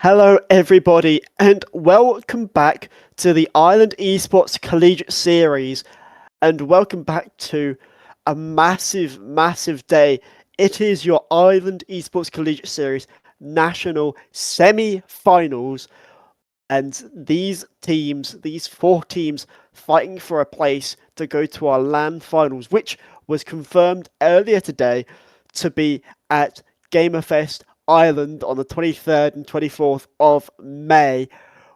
Hello, everybody, and welcome back to the Ireland Esports Collegiate Series, and welcome back to a massive, massive day. It is your Ireland Esports Collegiate Series national semi-finals, and these four teams, fighting for a place to go to our LAN finals, which was confirmed earlier today to be at Gamerfest Ireland on the 23rd and 24th of May,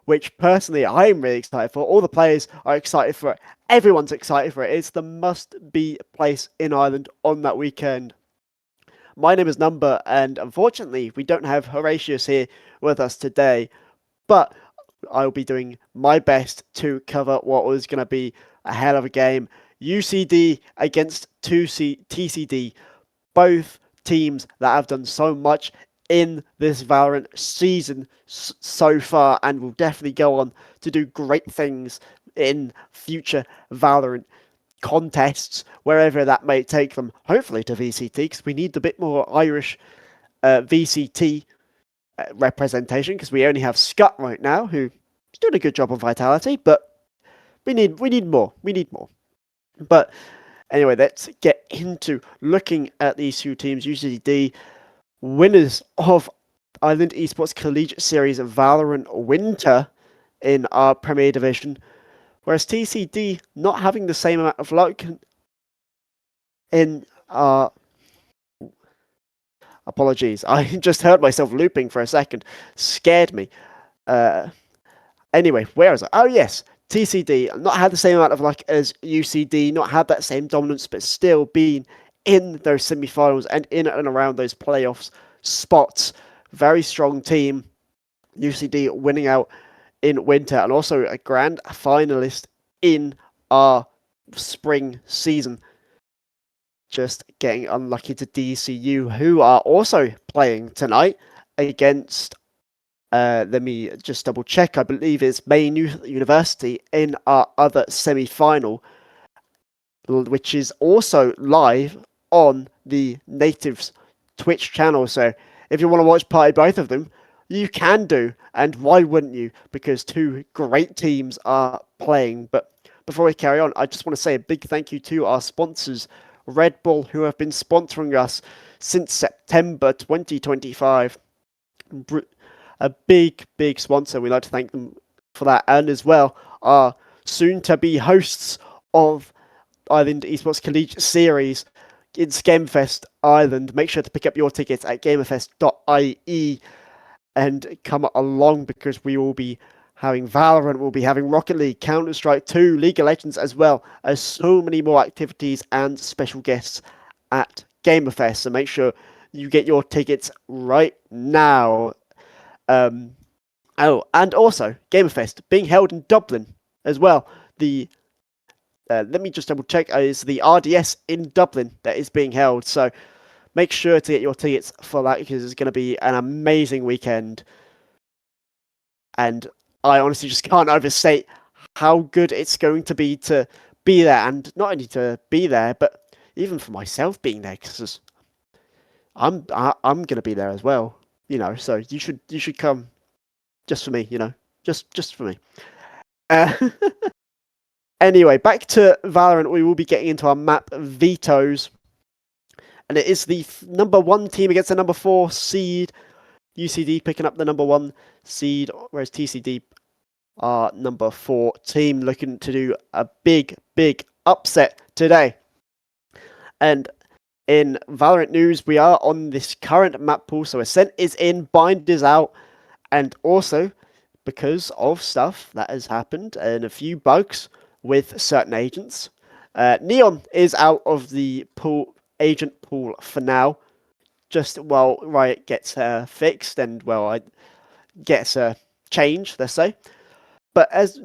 which personally I'm really excited for. All the players are excited for it. Everyone's excited for it. It's the must-be place in Ireland on that weekend. My name is Number, and unfortunately, we don't have Horatius here with us today, but I'll be doing my best to cover what was going to be a hell of a game. UCD against TCD, both teams that have done so much in this Valorant season so far and will definitely go on to do great things in future Valorant contests, wherever that may take them, hopefully to VCT, because we need a bit more Irish VCT representation, because we only have Scut right now, who's doing a good job on Vitality, but we need more. We need more. But anyway, let's get into looking at these two teams. UCD, winners of Ireland Esports Collegiate Series Valorant Winter in our Premier Division, whereas TCD not having the same amount of luck in our... Apologies, I just heard myself looping for a second. Scared me. Anyway, where is it? Oh, yes. TCD, not had the same amount of luck as UCD, not had that same dominance, but still been in those semi-finals and in and around those playoffs spots. Very strong team. UCD winning out in winter and also a grand finalist in our spring season. Just getting unlucky to DCU, who are also playing tonight against, let me just double check, I believe it's Maine University in our other semi-final, which is also live on the Natives Twitch channel. So if you want to watch both of them, you can do, and why wouldn't you? Because two great teams are playing. But before we carry on, I just want to say a big thank you to our sponsors, Red Bull, who have been sponsoring us since September 2025. A big sponsor. We'd like to thank them for that, and as well our soon-to-be hosts of Ireland Esports Collegiate Series in Skemfest Ireland. Make sure to pick up your tickets at gamerfest.ie and come along, because we will be having Valorant, we'll be having Rocket League, Counter-Strike 2, League of Legends, as well as so many more activities and special guests at Gamerfest. So make sure you get your tickets right now. And also Gamerfest being held in Dublin as well. Let me just double check. It's the RDS in Dublin that is being held. So make sure to get your tickets for that, because it's going to be an amazing weekend. And I honestly just can't overstate how good it's going to be there, and not only to be there, but even for myself being there, because I'm going to be there as well. So you should come just for me. Just for me. Anyway, back to Valorant. We will be getting into our map vetoes, and it is the number 1 team against the number 4 seed. UCD picking up the number 1 seed, whereas TCD are number 4 team, looking to do a big upset today. And in Valorant news, we are on this current map pool, so Ascent is in, Bind is out, and also because of stuff that has happened and a few bugs with certain agents, Neon is out of the agent pool for now, just while Riot gets fixed and gets changed, let's say. But as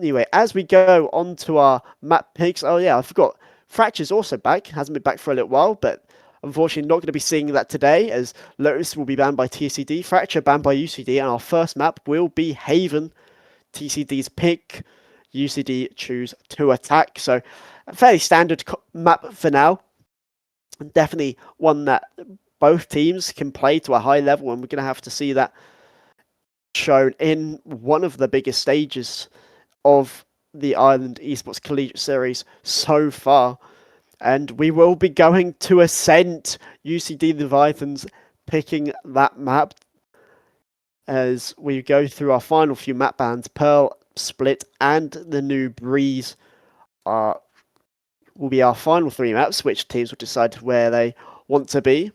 we go on to our map picks, oh yeah, I forgot, Fracture's also back, hasn't been back for a little while, but unfortunately not going to be seeing that today, as Lotus will be banned by TCD, Fracture banned by UCD, and our first map will be Haven. TCD's pick, UCD choose to attack. So a fairly standard map for now. Definitely one that both teams can play to a high level, and we're going to have to see that shown in one of the biggest stages of the Ireland Esports Collegiate Series so far. And we will be going to Ascent, UCD Leviathans, picking that map as we go through our final few map bans. Pearl, Split, and the new Breeze will be our final 3 maps, which teams will decide where they want to be.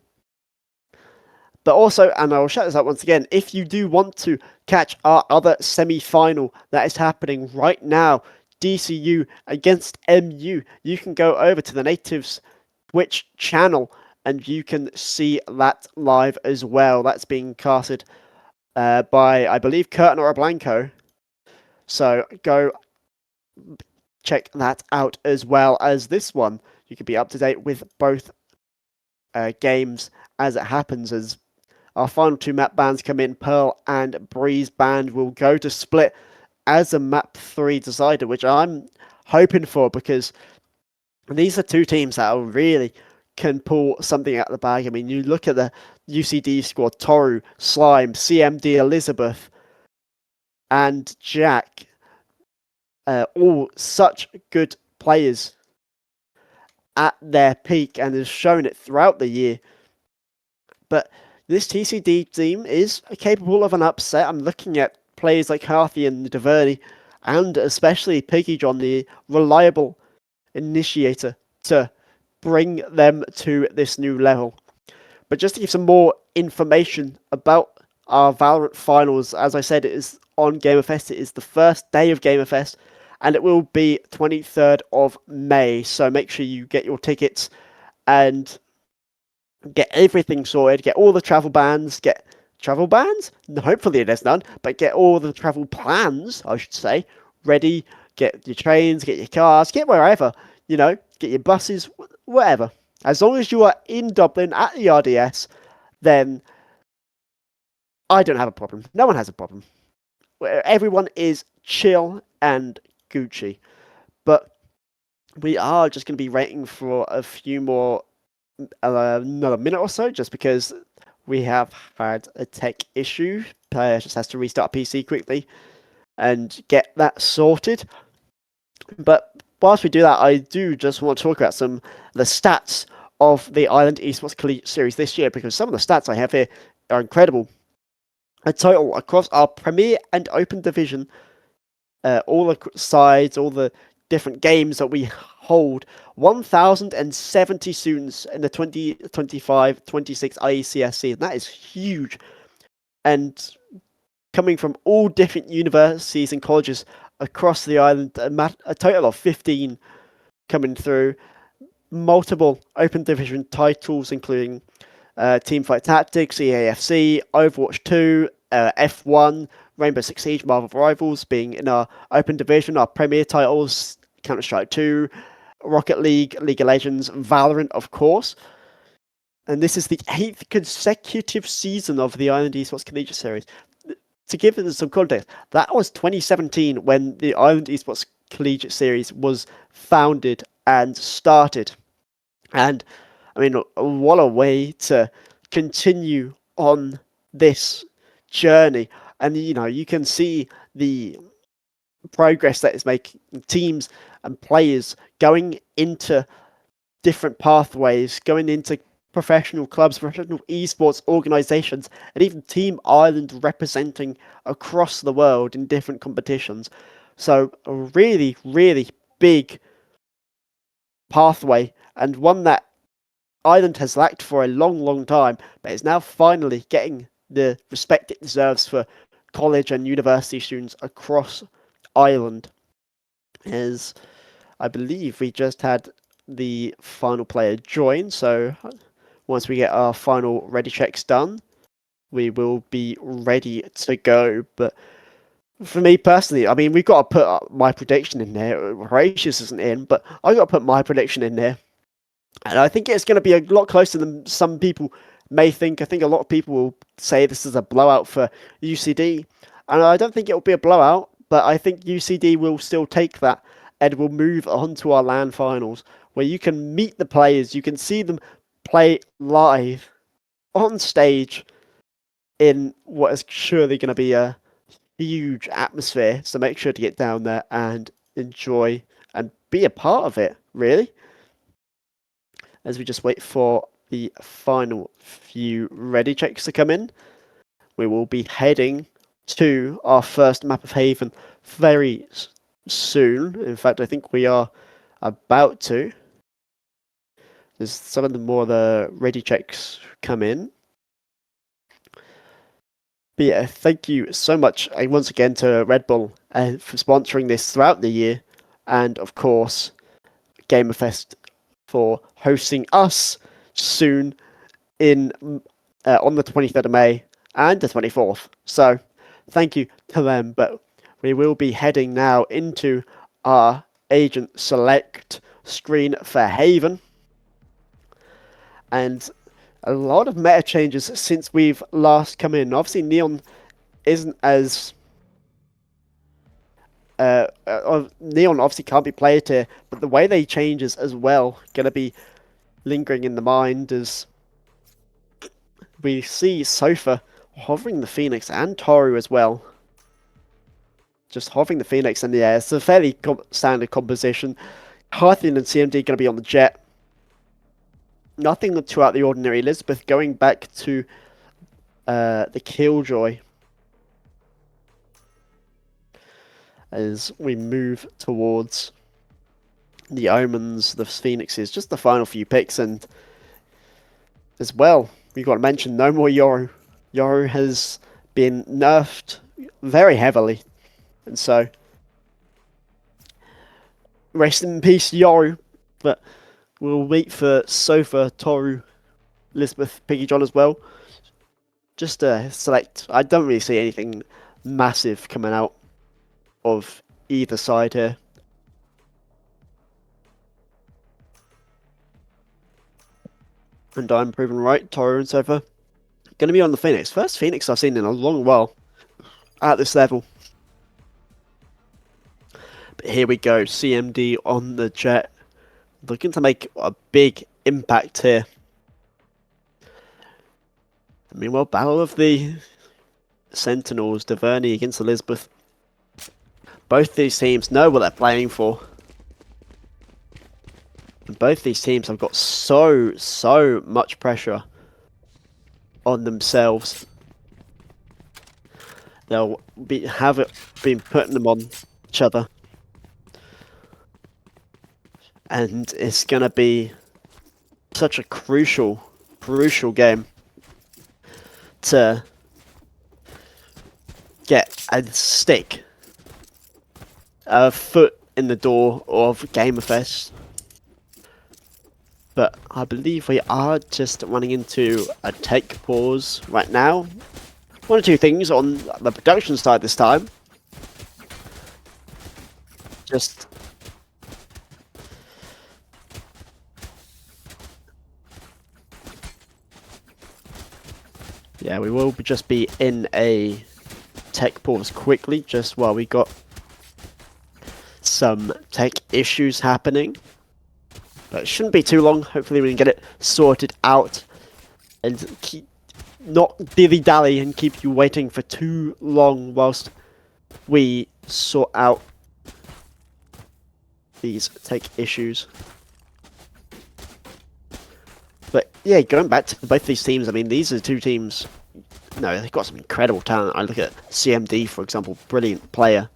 But also, and I will shout this out once again, if you do want to catch our other semi-final that is happening right now, DCU against MU, you can go over to the Natives Twitch channel and you can see that live as well. That's being casted by, I believe, Curtin or Blanco. So go check that out as well as this one. You can be up to date with both games as it happens, as our final 2 map bans come in. Pearl and Breeze band will go to Split as a map 3 decider, which I'm hoping for, because these are 2 teams that really can pull something out of the bag. I mean, you look at the UCD squad: Toru, Slime, CMD, Elizabeth, and Jack. All such good players at their peak and has shown it throughout the year. But this TCD team is capable of an upset. I'm looking at players like Harthy and Diverny, and especially Piggy John, the reliable initiator, to bring them to this new level. But just to give some more information about our Valorant finals, as I said, it is on GamerFest. It is the first day of GamerFest, and it will be 23rd of May. So make sure you get your tickets and get everything sorted, get all the travel bans, get travel bans? Hopefully there's none, but get all the travel plans, I should say, ready. Get your trains, get your cars, get wherever, get your buses, whatever. As long as you are in Dublin at the RDS, then I don't have a problem. No one has a problem. Everyone is chill and Gucci. But we are just going to be waiting for a few more, another minute or so, just because we have had a tech issue. Player just has to restart PC quickly and get that sorted. But whilst we do that, I do just want to talk about some of the stats of the Ireland Esports Collegiate Series this year, because some of the stats I have here are incredible. A total across our Premier and Open Division, all the sides, all the different games that we hold, 1,070 students in the 2025-26 IECSC, and that is huge. And coming from all different universities and colleges across the island, a total of 15 coming through. Multiple Open Division titles, including Teamfight Tactics, EAFC, Overwatch 2, F1, Rainbow Six Siege, Marvel Rivals being in our Open Division, our Premier titles, Counter-Strike 2, Rocket League, League of Legends, Valorant, of course. And this is the 8th consecutive season of the Ireland Esports Collegiate Series. To give it some context, that was 2017 when the Ireland Esports Collegiate Series was founded and started. And I mean, what a way to continue on this journey. And you can see the progress that is making teams and players going into different pathways, going into professional clubs, professional esports organizations, and even Team Ireland representing across the world in different competitions. So a really, really big pathway, and one that Ireland has lacked for a long, long time, but is now finally getting the respect it deserves for college and university students across Ireland. As I believe we just had the final player join, so once we get our final ready checks done, we will be ready to go. But for me personally, I mean, we've got to put my prediction in there. Horatius isn't in, but I've got to put my prediction in there. And I think it's going to be a lot closer than some people may think. I think a lot of people will say this is a blowout for UCD. And I don't think it will be a blowout, but I think UCD will still take that and will move on to our LAN finals, where you can meet the players, you can see them play live on stage in what is surely going to be a huge atmosphere. So make sure to get down there and enjoy and be a part of it, really. As we just wait for the final few ready checks to come in, we will be heading to our first map of Haven very soon. In fact, I think we are about to. There's some of the more the ready checks come in. But yeah, thank you so much once again to Red Bull for sponsoring this throughout the year, and of course, Gamerfest for hosting us soon in on the 23rd of May and the 24th. So thank you to them. But we will be heading now into our agent select screen for Haven. And a lot of meta changes since we've last come in. Obviously, Neon isn't as... Neon obviously can't be played here, but the way they change is as well going to be lingering in the mind as we see Sofa hovering the Phoenix and Toru as well. Just hovering the Phoenix in the air. It's a fairly standard composition. Harthian and CMD going to be on the Jet. Nothing too out of the ordinary. Elizabeth going back to the Killjoy as we move towards the Omens, the Phoenixes, just the final few picks. And as well, we've got to mention no more Yoru. Yoru has been nerfed very heavily, and so rest in peace Yoru. But we'll wait for Sofa, Toru, Elizabeth, Piggy John as well. Just to select. I don't really see anything massive coming out of either side here. And I'm proven right. Toru and Sofa going to be on the Phoenix. First Phoenix I've seen in a long while at this level. But here we go. CMD on the Jet. Looking to make a big impact here. Meanwhile, Battle of the Sentinels. Deverny against Elizabeth. Both these teams know what they're playing for. And both these teams have got so much pressure on themselves. They'll have it been putting them on each other. And it's going to be such a crucial game to get a foot in the door of Gamerfest. But I believe we are just running into a tech pause right now. One or two things on the production side this time. Just yeah, we will just be in a tech pause quickly, just while we got some tech issues happening. But it shouldn't be too long. Hopefully we can get it sorted out and not dilly-dally and keep you waiting for too long whilst we sort out these tech issues. But yeah, going back to both these teams, I mean, these are two teams, no, they've got some incredible talent. I look at CMD, for example, brilliant player.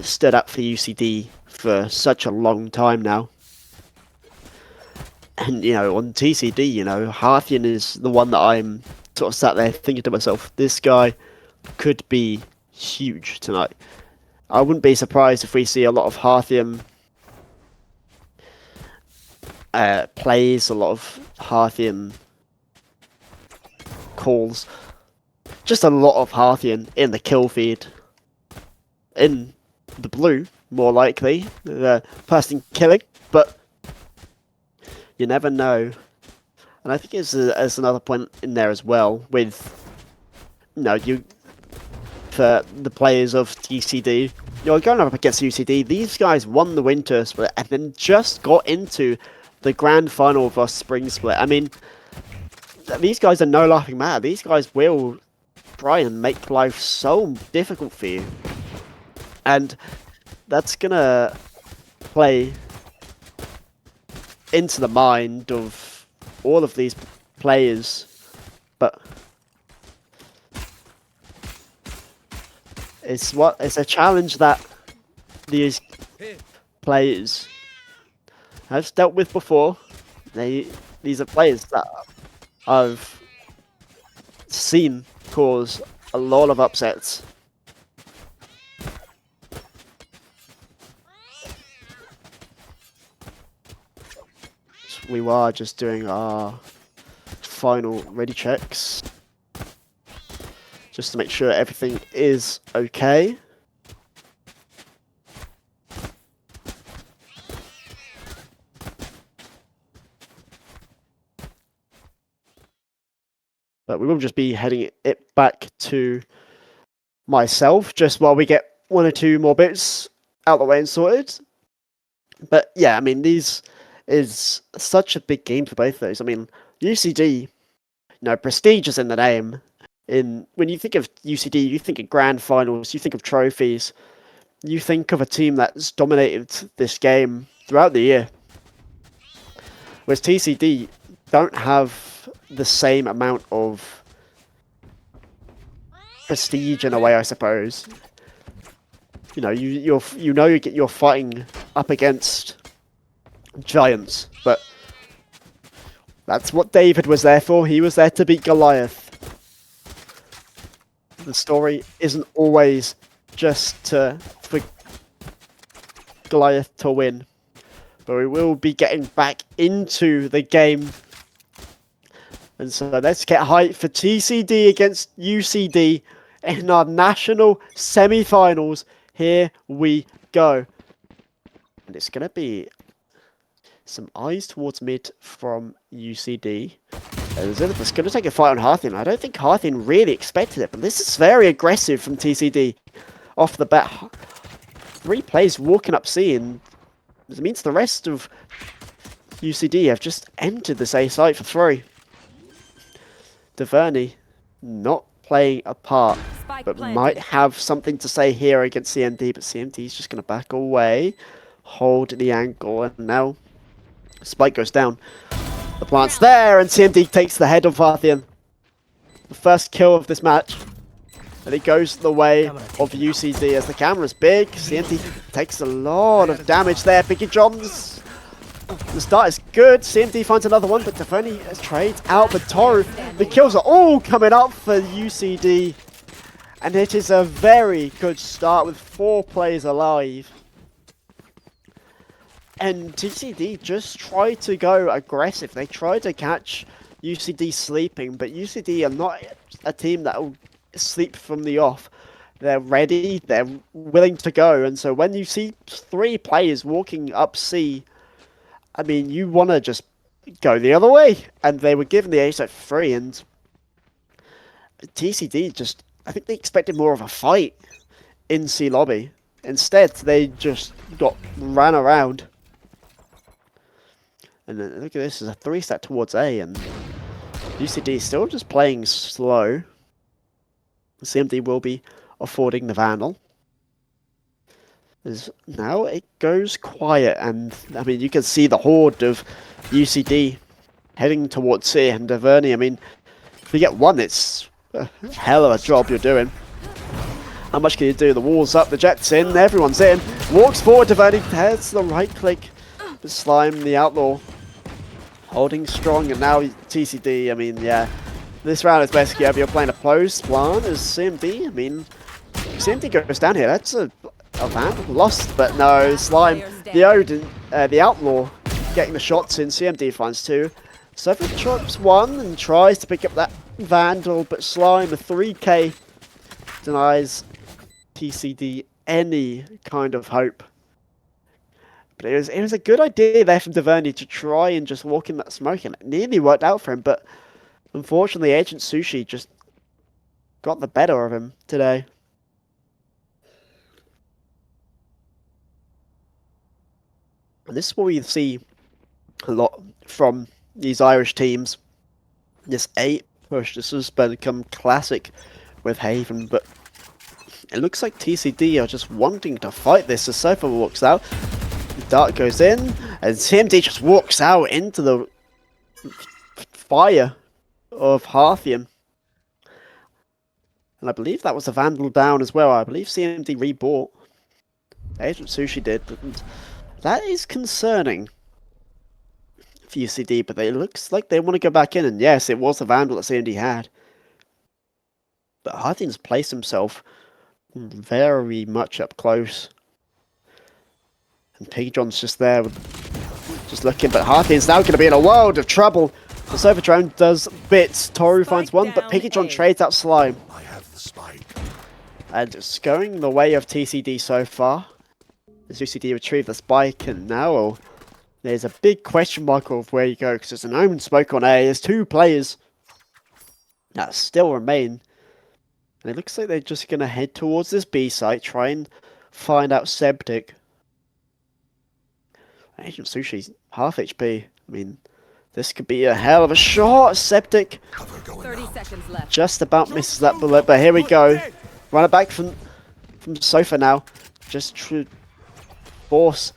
Stood up for UCD for such a long time now. And, you know, on TCD, you know, Harthian is the one that I'm sort of sat there thinking to myself, this guy could be huge tonight. I wouldn't be surprised if we see a lot of Harthian plays, a lot of Harthian calls. Just a lot of Harthian in the kill feed. In the blue, more likely. The person killing, but you never know. And I think there's another point in there as well with, you know, for the players of TCD, you're going up against UCD. These guys won the winter split and then just got into the grand final of our spring split. I mean, these guys are no laughing matter. These guys will try and make life so difficult for you. And that's gonna play into the mind of all of these players. But it's a challenge that these players have dealt with before. These are players that I've seen cause a lot of upsets. We were just doing our final ready checks just to make sure everything is okay. But we will just be heading it back to myself just while we get one or two more bits out the way and sorted. But yeah, I mean, these is such a big game for both of those. I mean, UCD, prestige is in the name. When you think of UCD, you think of grand finals, you think of trophies, you think of a team that's dominated this game throughout the year. Whereas TCD don't have the same amount of prestige in a way, I suppose. You're fighting up against giants, but that's what David was there for. He was there to beat Goliath. The story isn't always just for Goliath to win, but we will be getting back into the game. And so let's get hyped for TCD against UCD in our national semi-finals. Here we go. And it's going to be some eyes towards mid from UCD. It's going to take a fight on Harthin. I don't think Harthin really expected it, but this is very aggressive from TCD off the bat. 3 players walking up C, and it means the rest of UCD have just entered this A site for 3. Duvernay not playing a part, but might have something to say here against CMD, but CMD is just going to back away, hold the angle, and now Spike goes down. The plant's there, and CMD takes the head of Parthian. The first kill of this match. And it goes the way of UCD as the camera's big. CMD takes a lot of damage there. Biggie Johns. The start is good. CMD finds another one, but Defoni trades out. But Toru, the kills are all coming up for UCD. And it is a very good start with 4 players alive. And TCD just tried to go aggressive. They tried to catch UCD sleeping, but UCD are not a team that will sleep from the off. They're ready, they're willing to go, and so when you see 3 players walking up C, I mean, you want to just go the other way. And they were given the ace at 3, and TCD just, I think they expected more of a fight in C lobby. Instead, they just got ran around. And then, look at this, there's a 3-stack towards A, and UCD still just playing slow. CMD will be affording the Vandal. Now it goes quiet, and I mean, you can see the horde of UCD heading towards C, and Duvernay, I mean, if you get one, it's a hell of a job you're doing. How much can you do? The wall's up, the jet's in, everyone's in. Walks forward, Duvernay has the right click. But Slime, the outlaw, holding strong, and now TCD, I mean, yeah. This round is basically if you're playing a closed plan as CMD. I mean, CMD goes down here. That's a van lost, but no, Slime, the outlaw, getting the shots in. CMD finds 2. Seven chops 1 and tries to pick up that Vandal, but Slime, a 3k, denies TCD any kind of hope. But it was a good idea there from Duvernay to try and just walk in that smoke, and it nearly worked out for him, but unfortunately Agent Sushi just got the better of him today. And this is what we see a lot from these Irish teams. This 8 push, this has become classic with Haven, but it looks like TCD are just wanting to fight this. As Sofa walks out, the dart goes in, and CMD just walks out into the fire of Harthian. And I believe that was a Vandal down as well. I believe CMD rebought. Agent Sushi did, but that is concerning for UCD, but it looks like they want to go back in, and yes, it was a Vandal that CMD had. But Harthian's placed himself very much up close. And Pigjohn's just there, just looking, but Harthian's now going to be in a world of trouble. The Sofa Drone does bits, Toru finds one, but Pigjon trades out Slime. I have the spike. And it's going the way of TCD so far. As UCD retrieve the spike, and now there's a big question mark of where you go, because there's an Omen smoke on A. There's 2 players that still remain. And it looks like they're just going to head towards this B site, try and find out Septic. Agent Sushi's half HP. I mean, this could be a hell of a shot. Septic 30 seconds left. just about misses that bullet, but here we go. Run it back from Sofa now. Just to force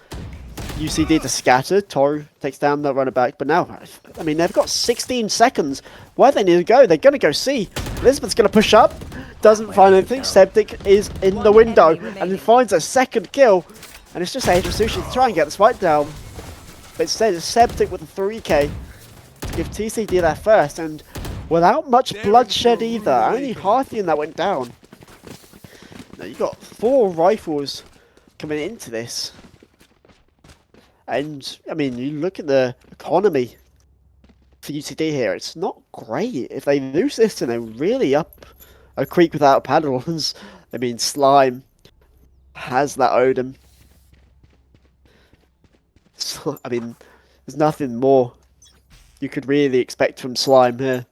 UCD to scatter. Toru takes down the runner back, but now, I mean, they've got 16 seconds. Where they need to go? They're going to go C. Elizabeth's going to push up. Doesn't find anything. Septic is in the window and finds a second kill. And it's just Agent Sushi to try and get the spike down. But instead, it's Septic with a 3k to give TCD their first. And without much bloodshed either. Only Harthian that went down. Now, you've got 4 rifles coming into this. And, I mean, you look at the economy for UCD here. It's not great. If they lose this, then they're really up a creek without paddles. I mean, Slime has that Odin. So, I mean, there's nothing more you could really expect from Slime here.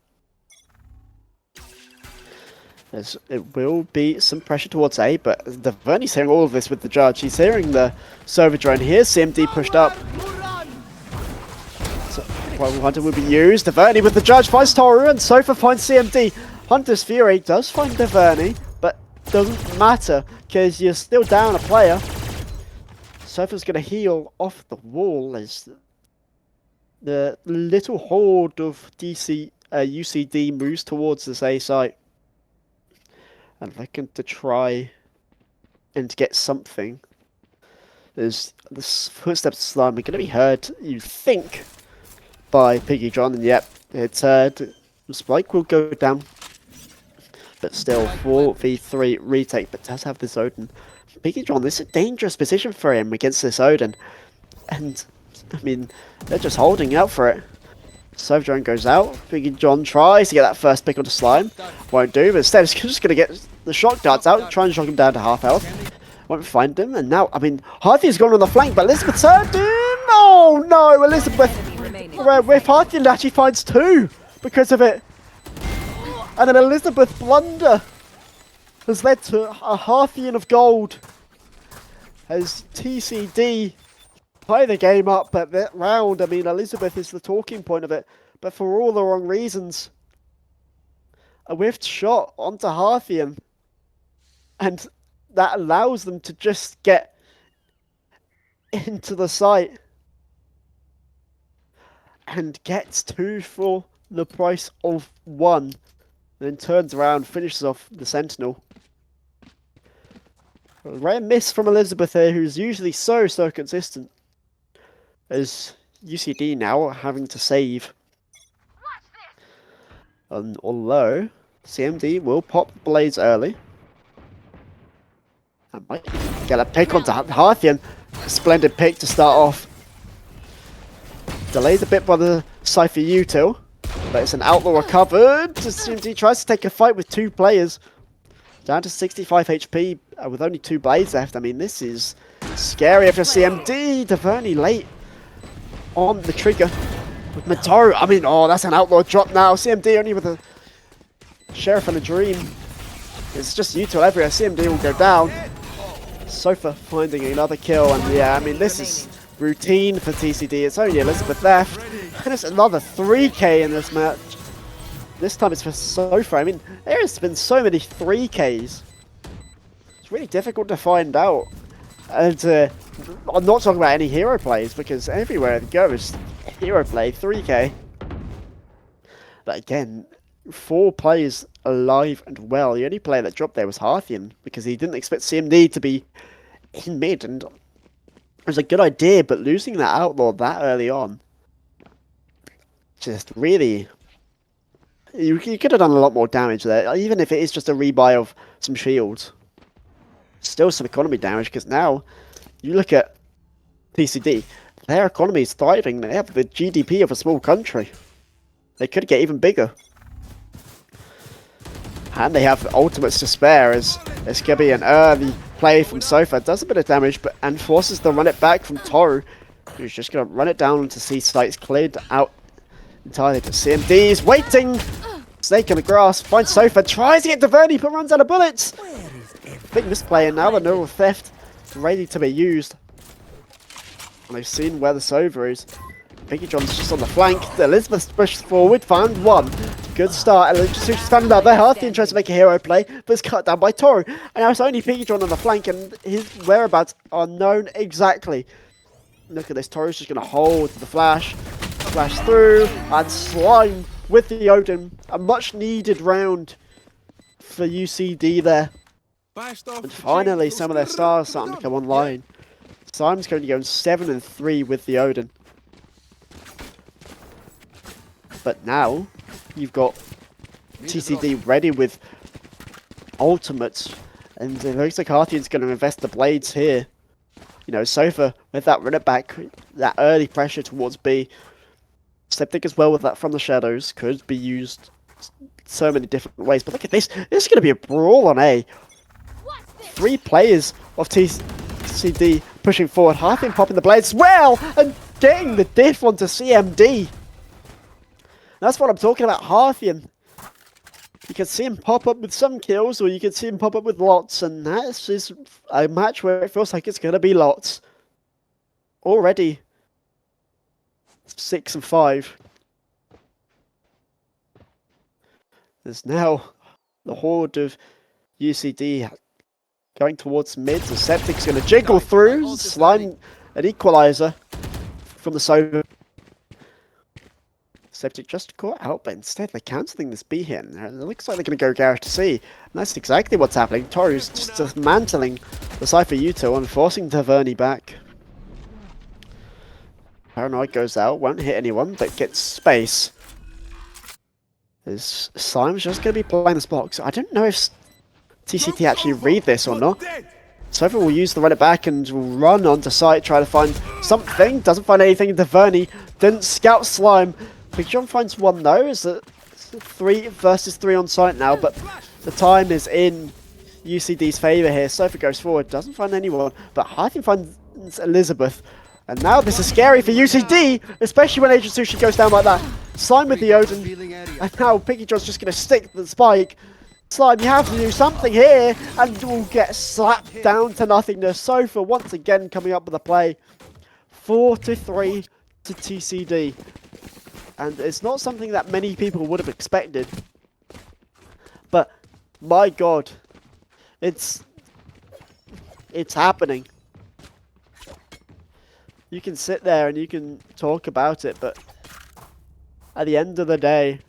It will be some pressure towards A, but Vernie's hearing all of this with the judge. He's hearing the server drone here. CMD pushed up. So, Hunter will be used. Vernie with the judge finds Toru, and Sofa finds CMD. Hunter's Fury does find Vernie, but doesn't matter because you're still down a player. Sofa's going to heal off the wall as the little horde of UCD moves towards this A site. And looking to try and get something. There's the footsteps of Slime are going to be heard, you think, by Piggy John. And yep, it's heard. The spike will go down. But still, 4v3 retake, but does have this Odin. Piggy John, this is a dangerous position for him against this Odin. And, I mean, they're just holding out for it. Server drone goes out. Piggy John tries to get that first pick onto Slime. Won't do, but instead he's just going to get the shock darts out, try and shock him down to half health. Won't find him, and now, I mean, Harthian's gone on the flank, but Elizabeth's hurt him! Oh no, Elizabeth! With Harthian actually finds 2 because of it. And then Elizabeth blunder has led to a Harthian of gold. As TCD tie the game up, but that round, I mean, Elizabeth is the talking point of it, but for all the wrong reasons. A whiffed shot onto Harthian, and that allows them to just get into the site and gets 2 for the price of 1, then turns around, finishes off the Sentinel. A rare miss from Elizabeth here, who's usually so consistent. As UCD now having to save. And although CMD will pop blades early. I might get a pick onto Harthian. A splendid pick to start off. Delayed a bit by the Cypher Util. But it's an outlaw recovered. CMD tries to take a fight with 2 players. Down to 65 HP with only 2 blades left. I mean, this is scary for CMD. Vernie late on the trigger with Matoru. I mean, oh, that's an outlaw drop now. CMD only with a Sheriff and a Dream. It's just Util everywhere. CMD will go down. Sofa finding another kill, and yeah, I mean, this is routine for TCD. It's only Elizabeth left, and it's another 3k in this match. This time it's for Sofa. I mean, there has been so many 3Ks. It's really difficult to find out. And I'm not talking about any hero plays, because everywhere you go is hero play, 3K. But again, 4 players alive and well. The only player that dropped there was Harthian, because he didn't expect CMD to be in mid, and it was a good idea, but losing that outlaw that early on, just really... You could have done a lot more damage there, even if it is just a rebuy of some shields. Still some economy damage, because now you look at TCD, their economy is thriving. They have the GDP of a small country. They could get even bigger. And they have ultimates to spare, as it's going to be an early play from Sofa. Does a bit of damage, but and forces the run it back from Toru, who's just going to run it down into C sites, cleared out entirely. But CMD is waiting. Snake in the grass, finds Sofa, tries to get Diverni, but runs out of bullets. Big misplay, and now the neural theft ready to be used. And they've seen where the Sova is. Piggy John's just on the flank. Elizabeth pushes forward, found one. Good start. Elizabeth's standing up there. Harthian tries to make a hero play, but it's cut down by Toru. And now it's only Piggy John on the flank, and his whereabouts are known exactly. Look at this. Toru's just going to hold the flash. Flash through, and Slime with the Odin. A much needed round for UCD there. And finally, some of their stars starting to come online. Slime's going to go 7-3 with the Odin. But now, you've got TCD ready with ultimates. And it looks like Harthian's going to invest the blades here. You know, Sofa, with that run it back, that early pressure towards B. Septic as well with that from the shadows could be used so many different ways. But look at this. This is going to be a brawl on A. 3 players of TCD pushing forward. Harthian popping the blades well and getting the diff onto CMD. That's what I'm talking about, Harthian. You can see him pop up with some kills, or you can see him pop up with lots, and that is a match where it feels like it's going to be lots. Already 6-5. There's now the horde of UCD going towards mid. The Septic's going to jiggle through, slime an equalizer from the Sova. Septic just caught out, but instead they're cancelling this B hit. It looks like they're going to go Gareth to C. And that's exactly what's happening. Toru's just dismantling the Cypher Uto and forcing Taverni back. Paranoid goes out, won't hit anyone, but gets space. Slime's just going to be playing this box. I don't know if TCT actually read this or not. Sofa will use the run it back and will run onto site, try to find something. Doesn't find anything. Taverni didn't scout Slime. Big John finds one though. It's 3 versus 3 on site now, but the time is in UCD's favour here. Sofa goes forward, doesn't find anyone, but Harthian finds Elizabeth. And now this is scary for UCD, especially when Agent Sushi goes down like that. Slime with the Odin, and now Piggy John's just going to stick the spike. Slime, you have to do something here, and will get slapped down to nothingness. Sofa once again coming up with a play. 4-3 to TCD. And it's not something that many people would have expected. But, my god, it's happening. You can sit there and you can talk about it, but at the end of the day,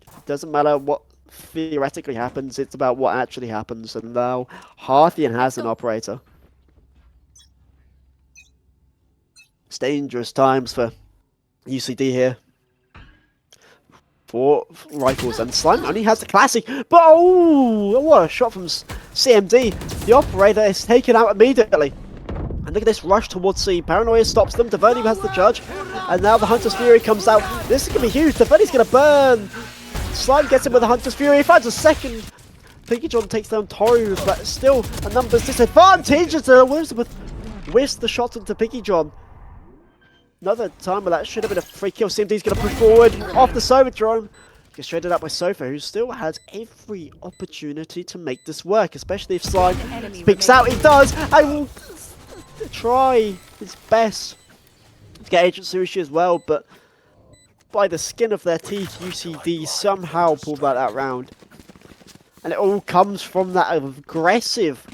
it doesn't matter what theoretically happens, it's about what actually happens. And now, Harthian has an operator. It's dangerous times for UCD here. 4 rifles, and Slime only has the classic, but oh, what a shot from CMD. The operator is taken out immediately. And look at this rush towards C. Paranoia stops them. Taverni has the judge. And now the Hunter's Fury comes out. This is going to be huge. Taverni's going to burn. Slime gets him with the Hunter's Fury. He finds a second. Piggy John takes down Toru, but still a numbers disadvantage as Elizabeth whiffs the shot into Piggy John. Another time where that should have been a free kill. CMD's going to push forward off the Sovatron. Gets shredded up by Sofa, who still has every opportunity to make this work, especially if Slime speaks out. He does. I will try his best to get Agent Sushi as well, but by the skin of their teeth, UCD somehow pulled that out round. And it all comes from that aggressive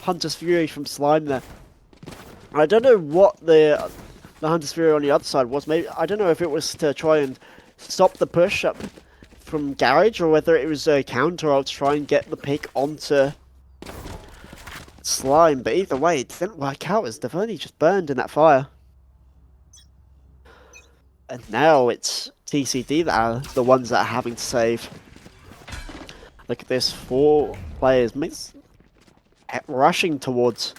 Hunter's Fury from Slime there. I don't know what the Hunter's Fury on the other side was. Maybe I don't know if it was to try and stop the push up from Garage or whether it was a counter or to try and get the pick onto Slime. But either way, it didn't work out as Deverny just burned in that fire. And now it's TCD that are the ones that are having to save. Look at this, 4 players rushing towards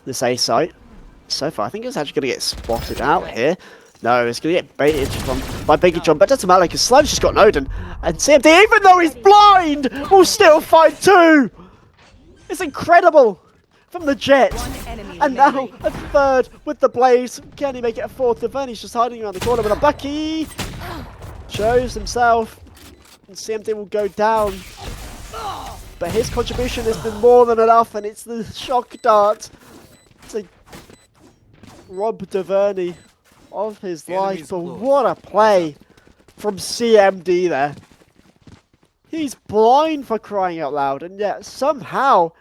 this A site. So far, I think it's actually going to get spotted out here. No, it's going to get baited by Biggie John, but it doesn't matter because Slime's just got an Odin. And CMD, even though he's blind, will still find 2! It's incredible! From the Jet. And now a 3rd with the Blaze. Can he make it a 4th? Deverny's just hiding around the corner with a Bucky. Shows himself. And CMD will go down. But his contribution has been more than enough, and it's the shock dart to rob Deverny of his life. But what a play from CMD there. He's blind for crying out loud, and yet somehow,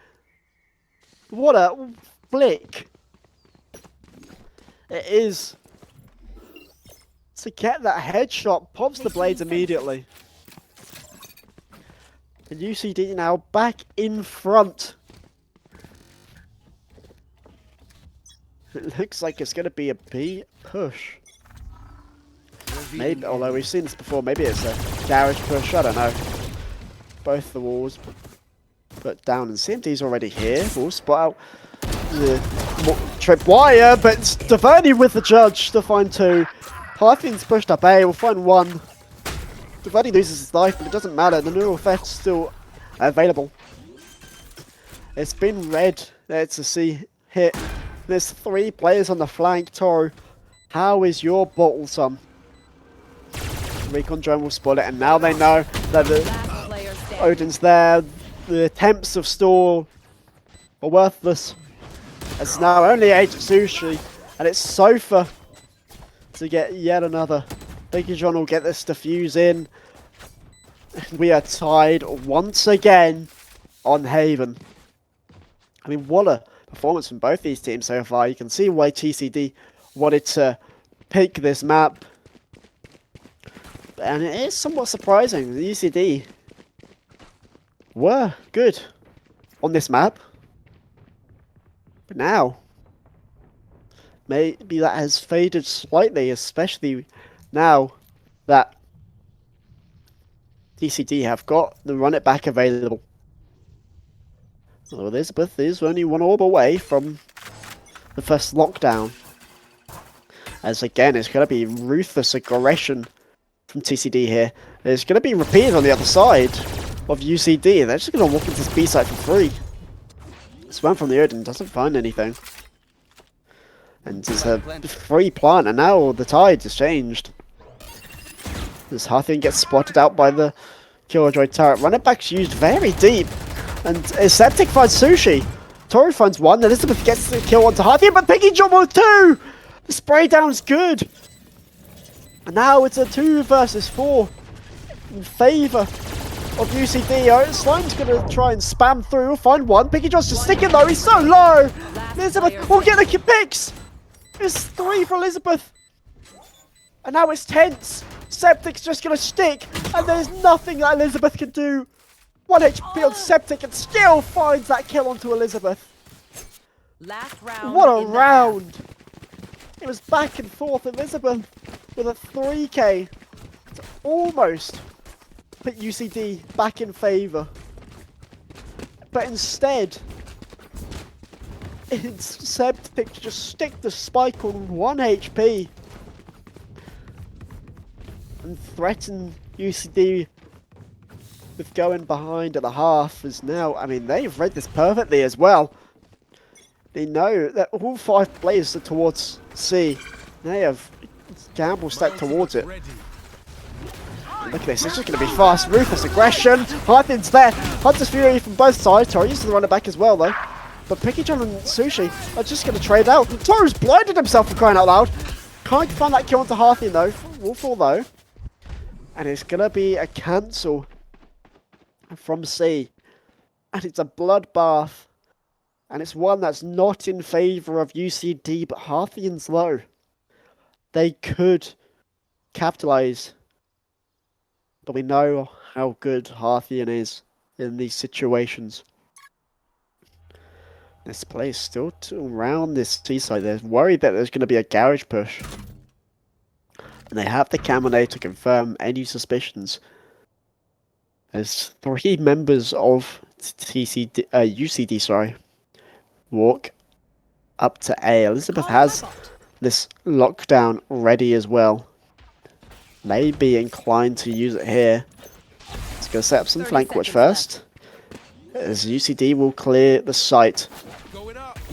what a flick it is to get that headshot. Pops the blades immediately. And UCD now back in front. It looks like it's going to be a B push. Maybe, although we've seen this before, maybe it's a garage push, I don't know. Both the walls put down, and CMD's already here. We'll spot out the tripwire, but it's Deverny with the judge to find 2. Hyphen's pushed up A, we'll find 1. Deverny loses his life, but it doesn't matter. The neural theft's still available. It's been red. There's a C hit. There's 3 players on the flank. Toru, how is your bottle, son? Recon drone will spot it, and now they know that the Odin's there. The attempts of stall are worthless. It's now only Agent Sushi, and it's Sofa to get yet another. Biggie John will get this defuse in. We are tied once again on Haven. I mean, what a performance from both these teams so far. You can see why TCD wanted to pick this map. And it is somewhat surprising. The UCD were good on this map. But now, maybe that has faded slightly, especially now that TCD have got the run it back available. So Elizabeth is only 1 orb away from the first lockdown. As again, it's going to be ruthless aggression from TCD here. It's going to be repeated on the other side of UCD. They're just going to walk into this B site for free. Swam from the Odin, doesn't find anything. And there's a free plant, and now the tide has changed. This Harthian gets spotted out by the Killjoy turret. Run it back's used very deep. And Septic finds Sushi. Toru finds 1. Elizabeth gets the kill onto Harthian, but Piggy John with 2! The spray down's good. And now it's a 2 versus 4 in favour of UCD. Slime's going to try and spam through. Find 1. Piggy John's just sticking though. He's so low. Elizabeth will get the picks. It's 3 for Elizabeth. And now it's tense. Septic's just going to stick. And there's nothing that Elizabeth can do. 1 HP on Septic and still finds that kill onto Elizabeth. Last round. What a round. It was back and forth. Elizabeth with a 3k to almost put UCD back in favour. But instead, it's Septic to just stick the spike on 1 HP and threaten UCD with going behind at the half. Is now, I mean, they've read this perfectly as well. They know that all 5 players are towards C. They have Gamble stacked towards it. Look at this, it's just going to be fast. Ruthless aggression. Hyphen's there. Hunter's Fury from both sides. Toru uses the runner back as well, though. But Picky John and Sushi are just going to trade out. Toru's blinded himself for crying out loud. Can't find that kill onto Harthian, though. Will fall, though. And it's going to be a cancel from C. And it's a bloodbath. And it's one that's not in favour of UCD, but Harthian's low. They could capitalise. But we know how good Harthian is in these situations. This play is still around this seaside. They're worried that there's going to be a garage push. And they have the Camonade to confirm any suspicions. There's 3 members of UCD, walk up to A. Elizabeth has this lockdown ready as well. May be inclined to use it here. Let's go set up some flank watch first. As UCD will clear the site.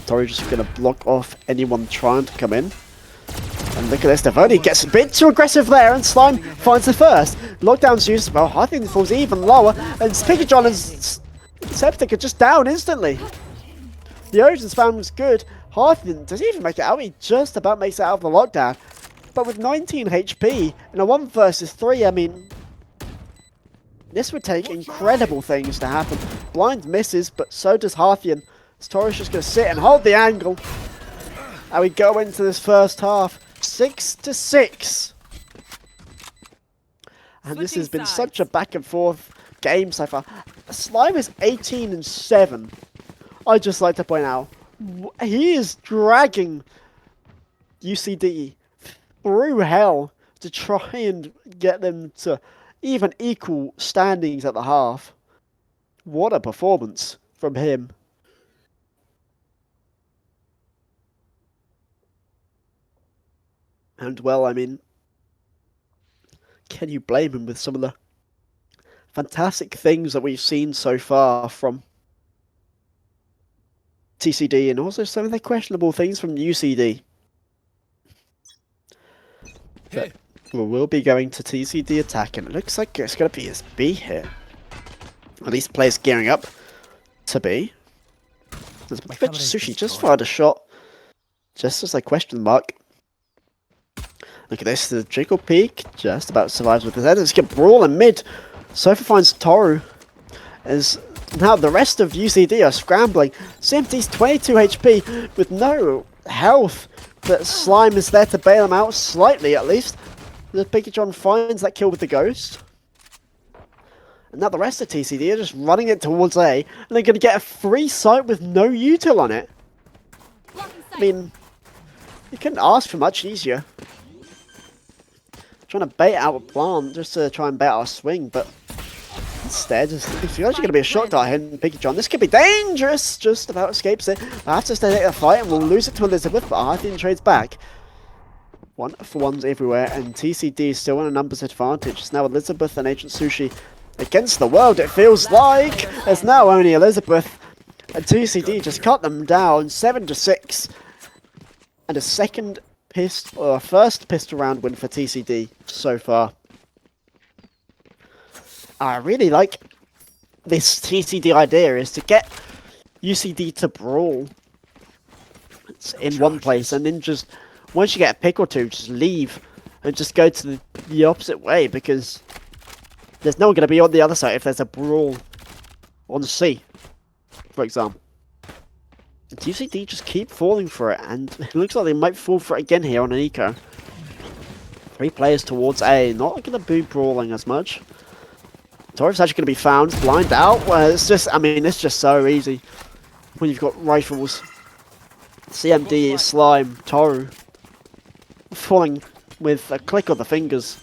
Tori just going to block off anyone trying to come in. And look at this, Devoni gets a bit too aggressive there, and Slime finds the first. Lockdown's used, well, I think it falls even lower, and Pikajon and Septic are just down instantly. The Ocean spam was good. Harthian doesn't even make it out, he just about makes it out of the lockdown. But with 19 HP, and a 1 versus 3, I mean, this would take incredible things to happen. Blind misses, but so does Harthian. Tori's just going to sit and hold the angle. And we go into this first half, 6-6. And this has been such a back and forth game so far. Slime is 18-7. I'd just like to point out, he is dragging UCD through hell to try and get them to even equal standings at the half. What a performance from him. And well, I mean, can you blame him with some of the fantastic things that we've seen so far from TCD and also some of the questionable things from UCD? But we'll be going to TCD attack, and it looks like it's going to be his B here. At least players gearing up to B. There's a bit Sushi just fired a shot, just as a question mark. Look at this, the Jiggle Peak just about survives with his head. Let's get Brawl in mid. Sofa finds Toru. As now the rest of UCD are scrambling. CMT's 22 HP with no health, but Slime is there to bail him out slightly at least. The Pikajon finds that kill with the Ghost. And now the rest of TCD are just running it towards A, and they're going to get a free site with no util on it. I mean, you couldn't ask for much easier. Trying to bait out a plant just to try and bait out a swing, but instead, it feels like going to be a shot dart hitting Pikajon. This could be dangerous. Just about escapes it. I have to stay at the fight, and we'll lose it to Elizabeth, but Arthur trades back. 1-for-1s everywhere, and TCD is still in a numbers advantage. It's now Elizabeth and Agent Sushi against the world, it feels like. It's now only Elizabeth, and TCD just cut them down 7-6. And a first pistol round win for TCD so far. I really like this TCD idea, is to get UCD to brawl in one place, and then just once you get a pick or two, just leave and just go to the opposite way, because there's no one going to be on the other side if there's a brawl on C, for example. And UCD just keep falling for it, and it looks like they might fall for it again here on an eco. 3 players towards A, not going to be brawling as much. Tori's actually going to be found, blind out. Well, it's just, I mean, it's just so easy when you've got rifles. CMD, Slime, Toru falling with a click of the fingers.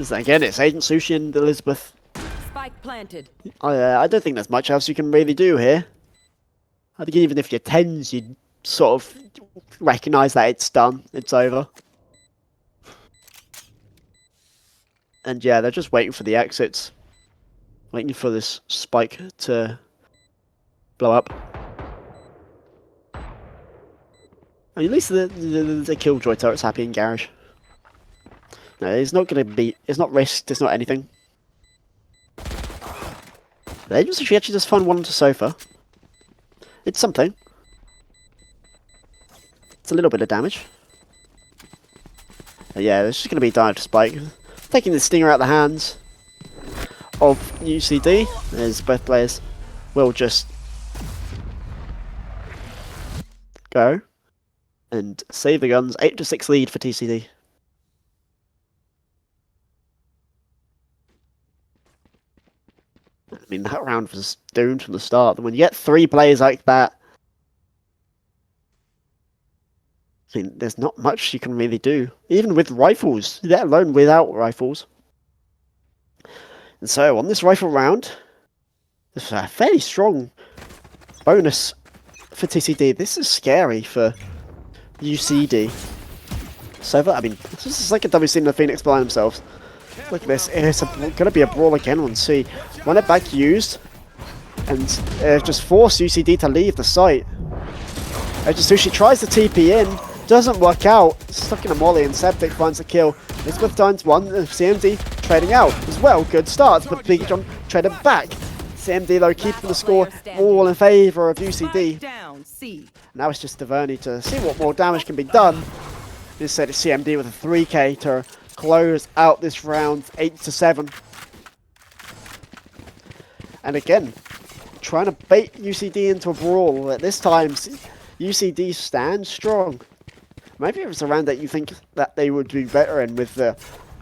Again, it's Agent Sushi and Elizabeth. Spike planted. I don't think there's much else you can really do here. I think even if you're 10s, you'd sort of recognise that it's done, it's over. And yeah, they're just waiting for the exits. Waiting for this spike to blow up. And at least the Killjoy turret's happy in garage. No, it's not going to be... It's not risked, it's not anything. They actually just found one onto sofa. It's something. It's a little bit of damage. But yeah, it's just going to be dive to spike. taking the stinger out of the hands of UCD, as both players will just go and save the guns. 8-6 lead for TCD. I mean, that round was doomed from the start. When you get 3 players like that, I mean, there's not much you can really do, even with rifles, let alone without rifles. And so, on this rifle round, there's a fairly strong bonus for TCD. This is scary for UCD. So, I mean, this is like a WC and the Phoenix by themselves. Look at this, it's going to be a brawl again on C. Run it back used, and just force UCD to leave the site. Sushi tries to TP in, doesn't work out, stuck in a molly, and Septic finds the kill. Elizabeth finds one, CMD trading out as well. Good starts, but Big John traded back. CMD though keeping the score all in favour of UCD. Now it's just Taverny to see what more damage can be done. Instead it's CMD with a 3k to close out this round 8-7. And again, trying to bait UCD into a brawl. At this time, UCD stands strong. Maybe it was a round that you think that they would be better in with the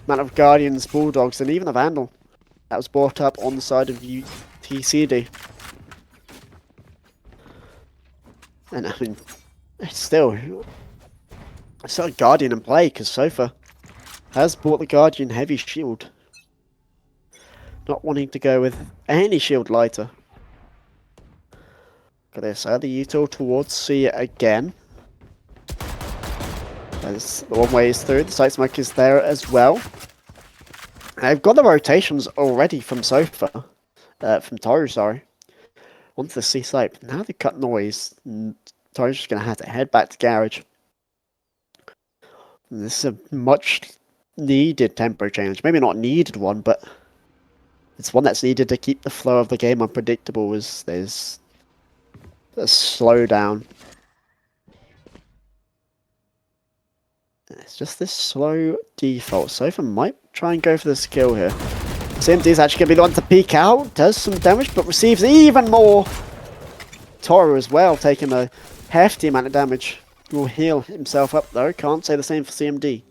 amount of Guardians, Bulldogs, and even the Vandal that was brought up on the side of TCD. And I mean, it's still a Guardian in play because Sofa has bought the Guardian heavy shield. Not wanting to go with any shield lighter. Got this early util towards C again. As the one way is through, the site smoke is there as well. I've got the rotations already from Sofa, from Toru, sorry, onto the C site. Now they cut noise, and Toru's just going to have to head back to garage. And this is a much needed tempo change. Maybe not needed one, but it's one that's needed to keep the flow of the game unpredictable as there's a slowdown. It's just this slow default. Sofa might try and go for this kill here. CMD is actually going to be the one to peek out. Does some damage, but receives even more. Toru as well, taking a hefty amount of damage. Will heal himself up though. Can't say the same for CMD.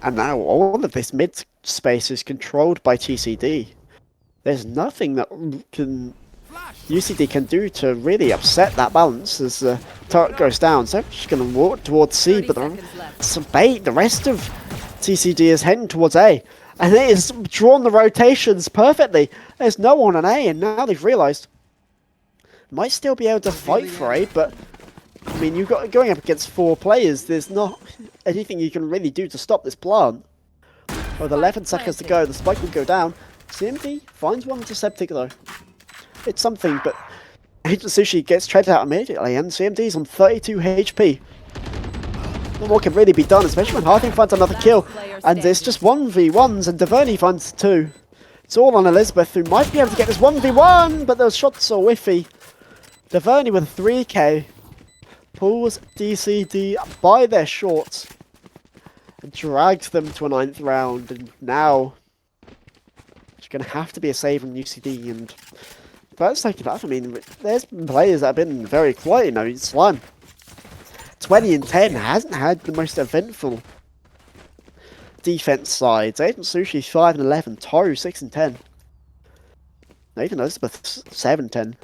And now all of this mid space is controlled by TCD. There's nothing that UCD can do to really upset that balance as the turret goes down. So I'm just going to walk towards C, but the rest of TCD is heading towards A. And it has drawn the rotations perfectly. There's no one on A, and now they've realised might still be able to fight for A, but I mean, you've got going up against 4 players. There's not anything you can really do to stop this plant. With 11 seconds to go, the spike will go down. CMD finds one to Septic though. It's something, but Agent Sushi gets traded out immediately, and CMD's on 32 HP. Not more can really be done, especially when Harding finds another kill. And it's just 1v1s, and Taverny finds 2. It's all on Elizabeth, who might be able to get this 1v1, but those shots are whiffy. Taverny with 3k pulls DCD by their shorts and drags them to a 9th round, and now it's going to have to be a save on UCD. And first take it off, I mean, there's been players that have been very quiet, you know. Slime 20 and 10 hasn't had the most eventful defense sides. Agent Sushi 5 and 11, Toru 6 and 10, Nathan Elizabeth 7-10.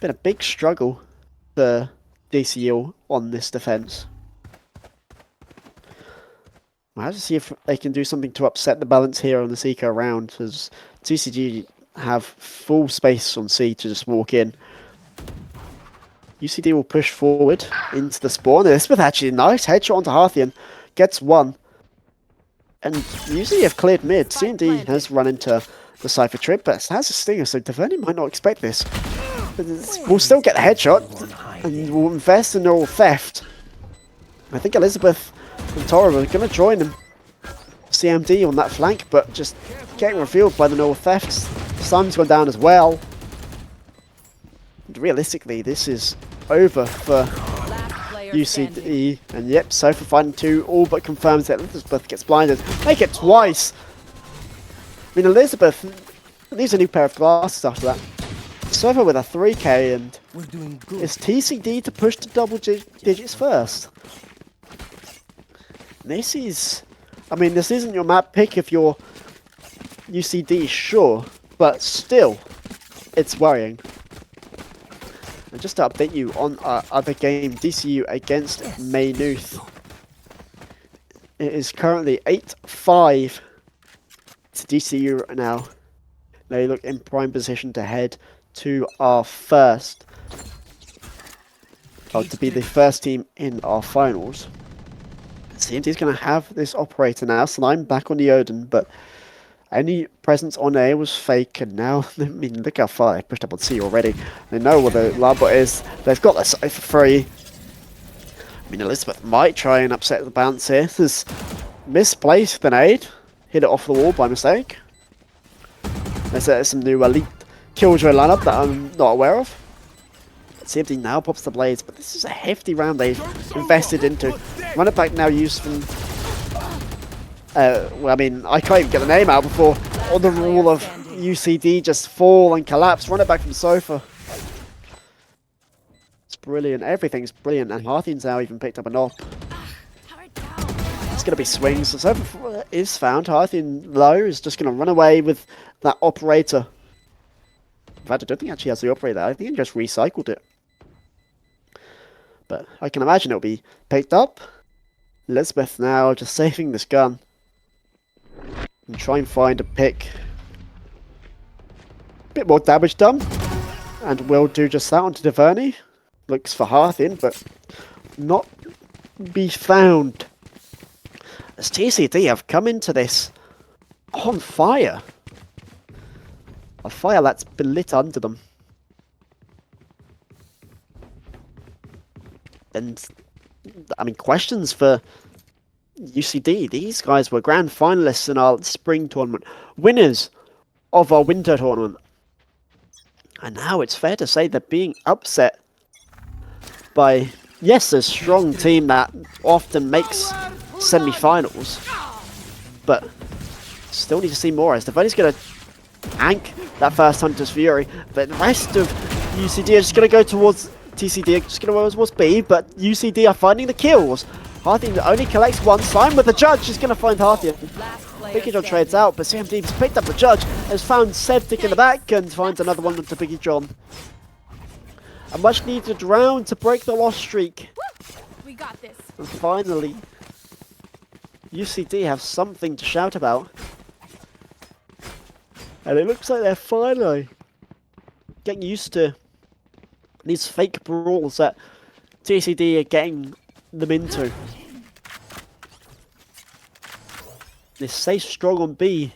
Been a big struggle for DCL on this defense. We'll have to see if they can do something to upset the balance here on the Seeker round, as TCG have full space on C to just walk in. UCD will push forward into the spawn. Elizabeth actually nice headshot onto Harthian, gets one. And UCD have cleared mid. CMD has run into the Cypher trip, but has a stinger, so Taverny might not expect this. We'll still get the headshot, and we'll invest in neural theft. I think Elizabeth and Toru are going to join them. CMD on that flank, but just getting revealed by the neural thefts. Sun's gone down as well. And realistically, this is over for player standing. UCD, and yep, Sofa finding 2, all but confirms that Elizabeth gets blinded. Make it twice! I mean, Elizabeth needs a new pair of glasses after that. Sofa with a 3k, and We're doing good. it's TCD to push to double digits first. This is... I mean, this isn't your map pick if you're UCD, sure, but still, it's worrying. And just to update you on our other game, DCU against Maynooth. It is currently 8-5 to DCU right now. They look in prime position to head to our first, to be the first team in our finals. CMD's going to have this operator now, Slime back on the Odin, but any presence on A was fake, and now, I mean, look how far they pushed up on C already. They know where the Larbot is. They've got the site for free. I mean, Elizabeth might try and upset the bounce here. There's misplaced grenade. Hit it off the wall by mistake. There's some new elite killjoy lineup that I'm not aware of. CMD now pops the blades, but this is a hefty round they've invested into. Run it back now used from... well, I mean, I can't even get the name out before all the rule of UCD just fall and collapse. Run it back from Sofa. It's brilliant. Everything's brilliant. And Harthian's now even picked up an op. It's going to be swings. So Sofa is found. Harthian low is just going to run away with that operator. In fact, I don't think he actually has the operator. I think he just recycled it. But I can imagine it'll be picked up. Elizabeth now just saving this gun. And try and find a pick. Bit more damage done. And will do just that onto Deverney. Looks for Harthian, but not be found. As TCD have come into this on fire. A fire that's been lit under them. And, I mean, questions for UCD. These guys were grand finalists in our spring tournament. Winners of our winter tournament. And now it's fair to say they're being upset by, yes, a strong team that often makes semi-finals. But still need to see more, as Devoni's going to tank that first Hunter's Fury. But the rest of UCD are just going to go towards TCD, just going to go towards B, but UCD are finding the kills. Harthian only collects one. Slime with the Judge is going to find Harthian. Biggie John trades out, but CMD has picked up the Judge, has found Septic in the back, and finds another one to Biggie John. A much needed round to break the loss streak. We got this. And finally, UCD have something to shout about. And it looks like they're finally getting used to these fake brawls that TCD are getting them into. They stay strong on B.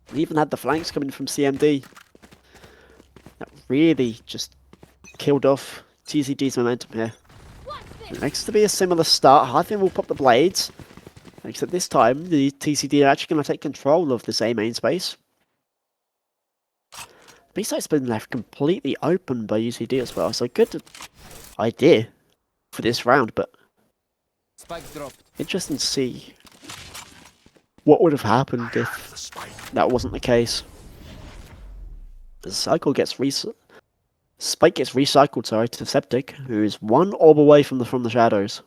They even had the flanks coming from CMD. That really just killed off TCD's momentum here. It makes to be a similar start. Harthian will pop the blades. Except this time, the TCD are actually going to take control of this A main space. B-site's been left completely open by UCD as well, so good idea for this round, but Spike dropped. interesting to see what would have happened if that wasn't the case. The cycle gets Spike gets recycled, sorry, to Septic, who is one orb away from the shadows.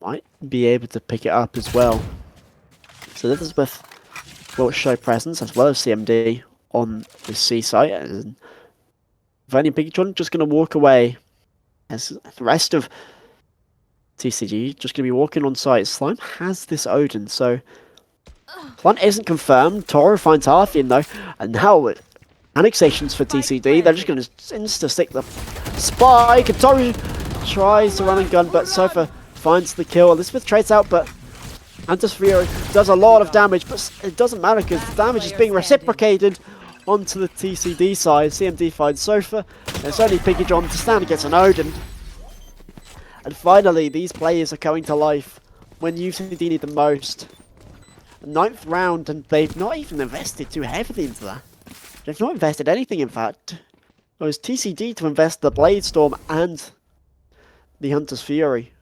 Might be able to pick it up as well. So Elizabeth will show presence as well as CMD on the C site, and Vernie and Big John just going to walk away, as the rest of TCG just going to be walking on site. Slime has this Odin, so one isn't confirmed. Toro finds Harthian though, and now annexations for TCD. They're just going to insta-stick the spike, and Toro tries to run and gun, but Sofa finds the kill. Elizabeth trades out, but Hunter's Fury does a lot of damage, but it doesn't matter because the damage is being reciprocated onto the TCD side. CMD finds Sofa, and it's only Piggy John to stand against an Odin. And finally, these players are coming to life when UCD need them most. 9th round, and they've not even invested too heavily into that. They've not invested anything, in fact. Or is TCD to invest the Blade Storm and the Hunter's Fury?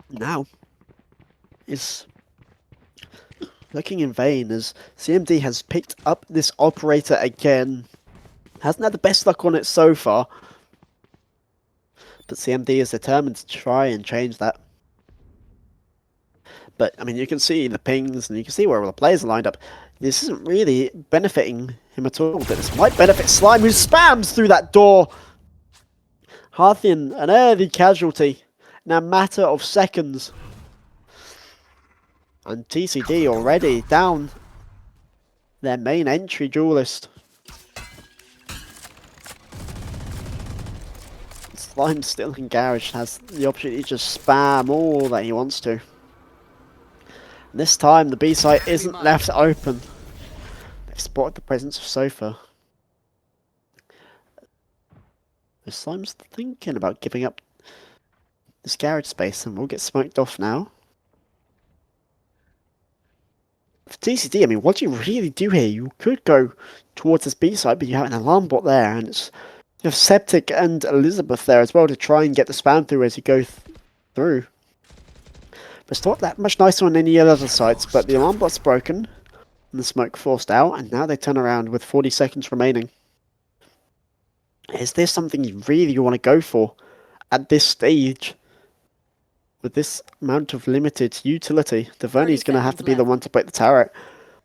Now is looking in vain as CMD has picked up this operator again. Hasn't had the best luck on it so far, but CMD is determined to try and change that. But, I mean, you can see the pings and you can see where all the players are lined up. This isn't really benefiting him at all, but this might benefit Slime, who spams through that door. Harthian, an early casualty in a matter of seconds. And TCD already down their main entry duelist. Slime still in Garage, has the opportunity to just spam all that he wants to. And this time the B site isn't left open. They've spotted the presence of Sofa. Slime's thinking about giving up this garage space and will get smoked off now. For TCD, I mean, what do you really do here? You could go towards this B site, but you have an alarm bot there, and it's you have Septic and Elizabeth there as well to try and get the spam through as you go through. But it's not that much nicer on any other sites, but the alarm bot's broken, and the smoke forced out, and now they turn around with 40 seconds remaining. Is there something you really want to go for at this stage? With this amount of limited utility, Deverny's going to have to be the one to break the turret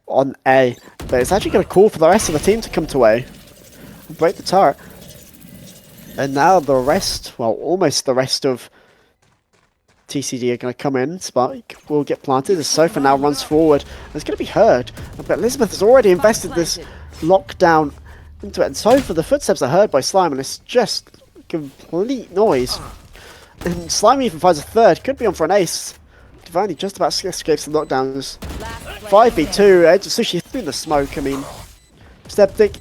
on A. But it's actually going to call for the rest of the team to come to A. Break the turret. And now the rest, well, almost the rest of TCD are going to come in. Spike will get planted as Sofa now runs forward. It's going to be heard. But Elizabeth has already invested this lockdown into it. And Sofa, the footsteps are heard by Slime, and it's just complete noise. And Slime even finds a third. Could be on for an ace. Devaney just about escapes the lockdowns. 5v2. Edge of Sushi through the smoke. I mean, Septic,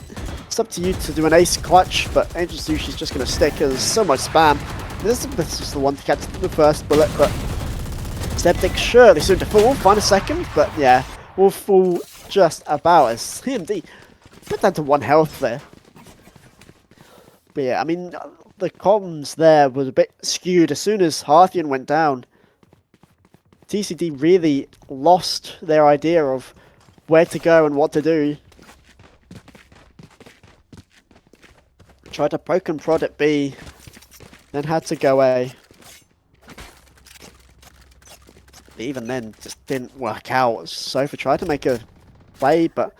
it's up to you to do an ace clutch, but Angel Sushi's just going to stick. There's so much spam. Elizabeth's just the one to catch the first bullet, but Septic surely soon to fall. We'll find a second, but yeah, we'll fall just about as CMD put down to 1 health there. But yeah, I mean, the comms there was a bit skewed. As soon as Harthian went down, TCD really lost their idea of where to go and what to do. Tried to poke and prod at B, then had to go A. Even then, just didn't work out. Sofa tried to make a play, but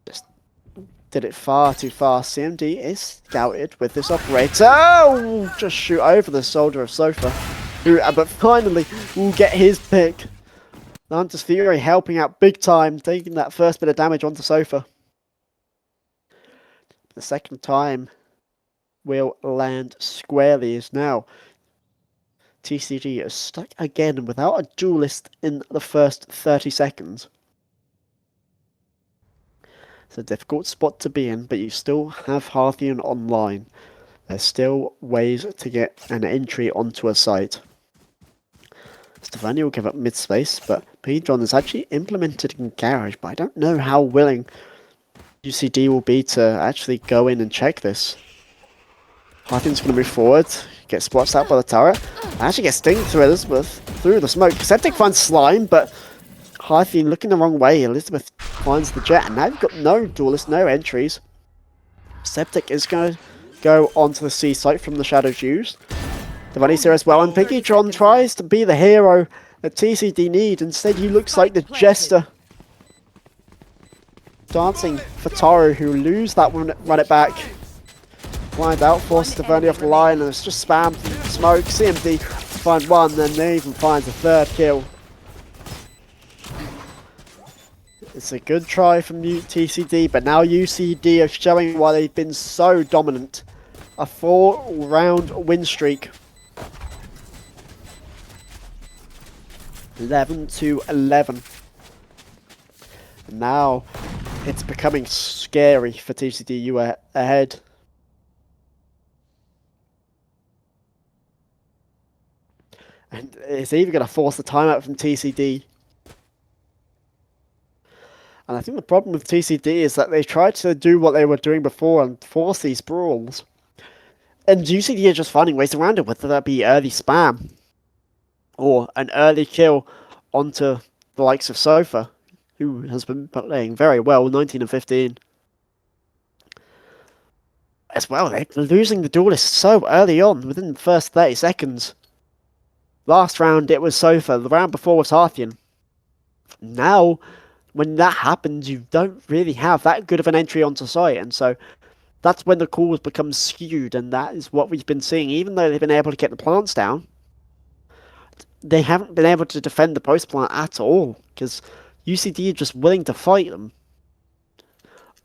just did it far too fast. CMD is scouted with this operator. Oh, just shoot over the shoulder of Sofa, who, but finally will get his pick. The Hunter's Fury helping out big time, taking that first bit of damage onto Sofa. The second time will land squarely as now TCG is stuck again without a duelist in the first 30 seconds. It's a difficult spot to be in, but you still have Harthian online. There's still ways to get an entry onto a site. Stefani will give up mid-space, but Pedron is actually implemented in Garage, but I don't know how willing UCD will be to actually go in and check this. Harthian's going to move forward, get spotted out by the turret, and actually get stinged through Elizabeth, through the smoke. Septic finds Slime, but Harthian looking the wrong way. Elizabeth finds the jet, and now you've got no duelists, no entries. Septic is going to go onto the C site from the shadows used. The money's here as well, and Piggytron tries to be the hero that TCD need. Instead, he looks like the jester. Dancing for Taru, who lose that one, run it back. Blind out, forces Taverny off the line, and it's just spam smoke. CMD find one, then they even finds a third kill. It's a good try from TCD, but now UCD are showing why they've been so dominant. A 4-round win streak. 11-11. And now it's becoming scary for TCD. You are ahead. And it's even going to force the timeout from TCD. And I think the problem with TCD is that they tried to do what they were doing before and force these brawls. And UCD are just finding ways around it, whether that be early spam or an early kill onto the likes of Sofa, who has been playing very well, 19 and 15. As well, they're losing the duelists so early on, within the first 30 seconds. Last round it was Sofa, the round before was Harthian. Now, when that happens, you don't really have that good of an entry onto site, and so that's when the calls become skewed, and that is what we've been seeing. Even though they've been able to get the plants down, they haven't been able to defend the post plant at all, because UCD are just willing to fight them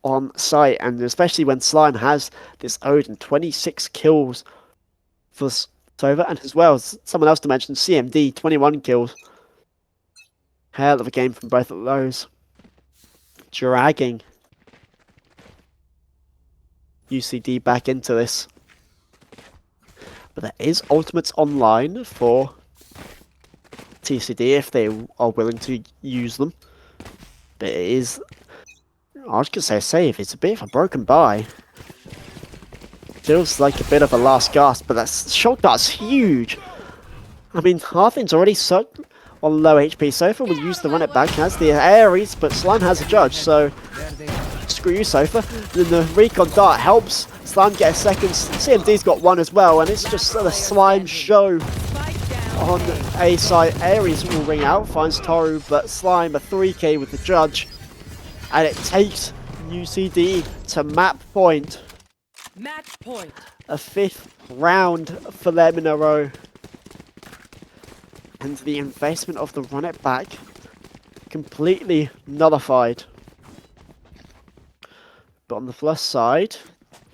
on site, and especially when Slime has this Odin, 26 kills for Sova, and as well as someone else to mention, CMD, 21 kills. Hell of a game from both of those. Dragging UCD back into this. But there is ultimates online for TCD if they are willing to use them. But it is, I was going to say save, it's a bit of a broken buy. Feels like a bit of a last gasp, but that shot dart's huge. I mean, Harthian's already sucked on low HP. Sofa will use the run it back, has the Ares, but Slime has a judge, so screw you, Sofa. Then the recon dart helps Slime get a second. CMD's got one as well, and it's just a Slime show on A side. Ares will ring out, finds Toru, but Slime a 3k with the judge, and it takes UCD to map point. Match point. A 5th round for them in a row. And the investment of the run it back completely nullified. But on the plus side,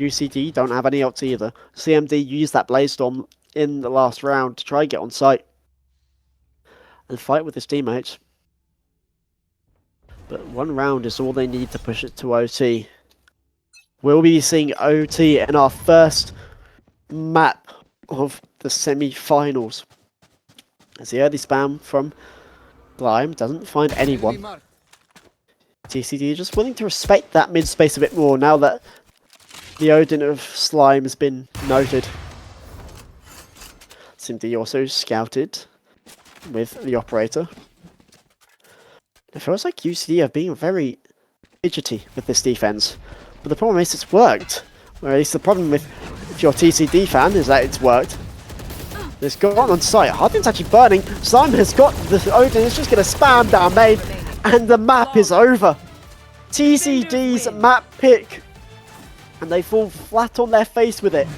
UCD don't have any ults either. CMD used that Blaze Storm in the last round to try and get on site and fight with his teammates. But one round is all they need to push it to OT. We'll be seeing OT in our first map of the semi-finals. As the early spam from Slime doesn't find anyone. TCD just willing to respect that mid space a bit more now that the Odin of Slime has been noted. CMD also scouted with the operator. It feels like UCD are being very fidgety with this defense, but the problem is it's worked. Or at least the problem with if you're a TCD fan is that it's worked. It's gone on site. Harthian's actually burning. Slime has got the Odin. It's just going to spam down main, and the map is over. TCD's map pick, and they fall flat on their face with it.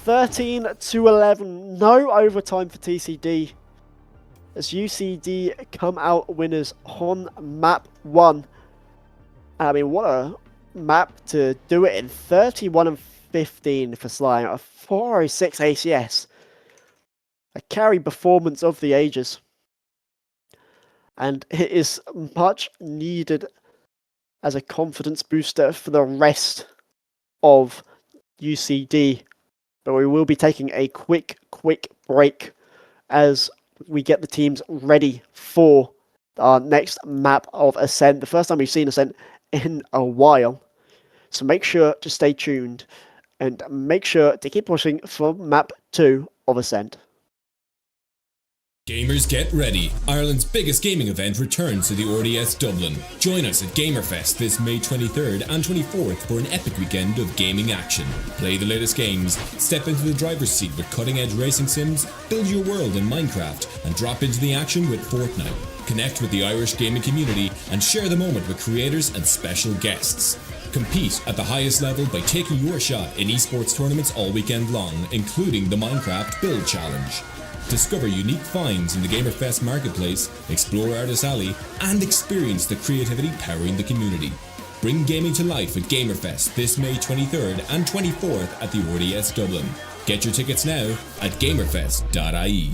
13-11. No overtime for TCD. As UCD come out winners on map 1. I mean, what a map to do it in. 31-15 for Slime. A 406 ACS. A carry performance of the ages. And it is much needed as a confidence booster for the rest of UCD. But we will be taking a quick break as we get the teams ready for our next map of Ascent. The first time we've seen Ascent in a while. So make sure to stay tuned and make sure to keep pushing for map 2 of Ascent. Gamers get ready. Ireland's biggest gaming event returns to the RDS Dublin. Join us at Gamerfest this May 23rd and 24th for an epic weekend of gaming action. Play the latest games, step into the driver's seat with cutting-edge racing sims, build your world in Minecraft, and drop into the action with Fortnite. Connect with the Irish gaming community and share the moment with creators and special guests. Compete at the highest level by taking your shot in esports tournaments all weekend long, including the Minecraft Build Challenge. Discover unique finds in the Gamerfest marketplace, explore Artist Alley, and experience the creativity powering the community. Bring gaming to life at Gamerfest this May 23rd and 24th at the RDS Dublin. Get your tickets now at gamerfest.ie.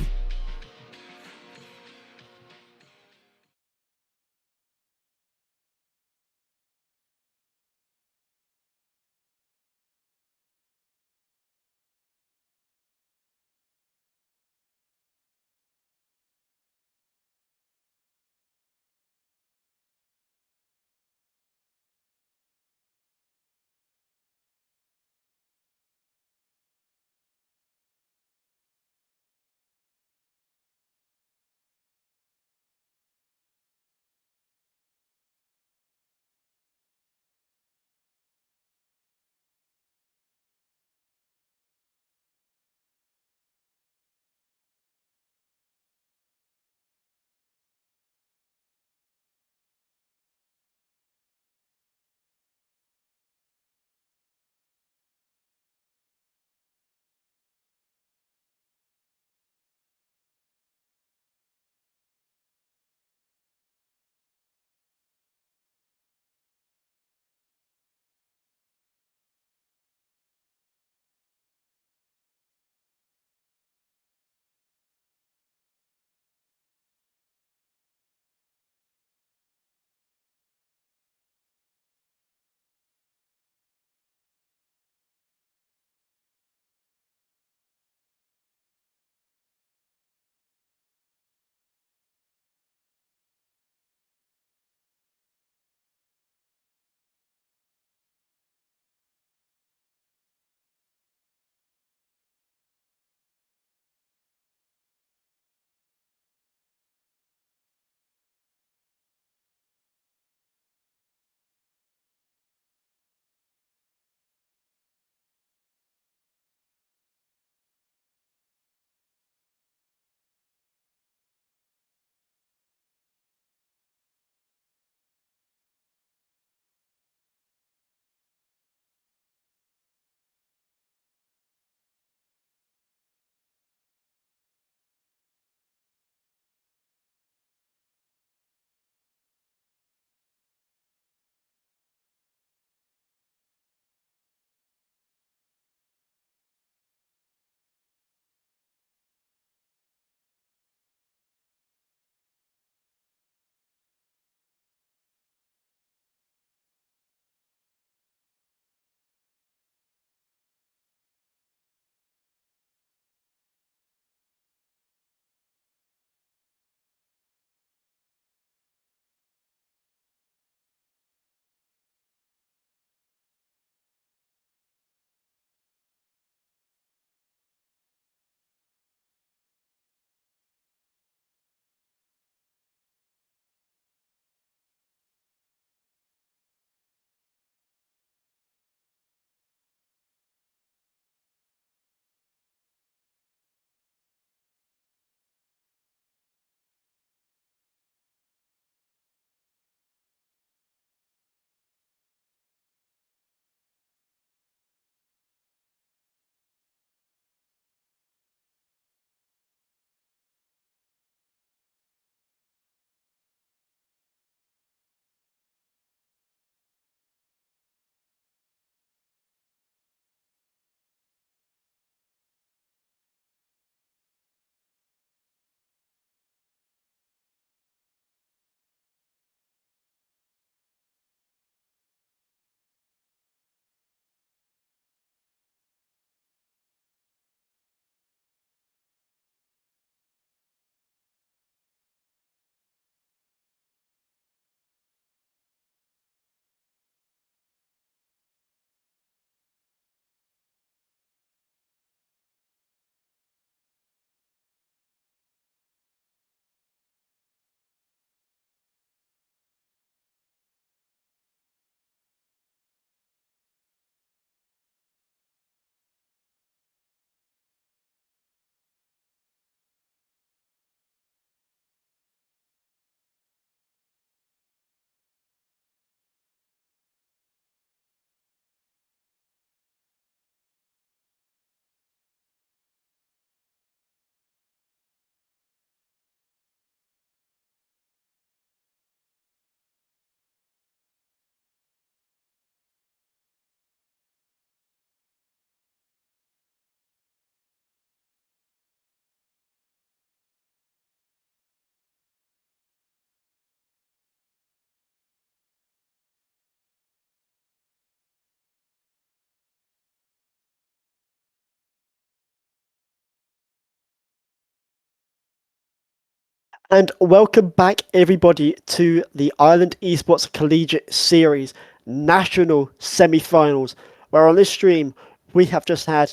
And welcome back, everybody, to the Ireland Esports Collegiate Series National Semi-Finals, where on this stream we have just had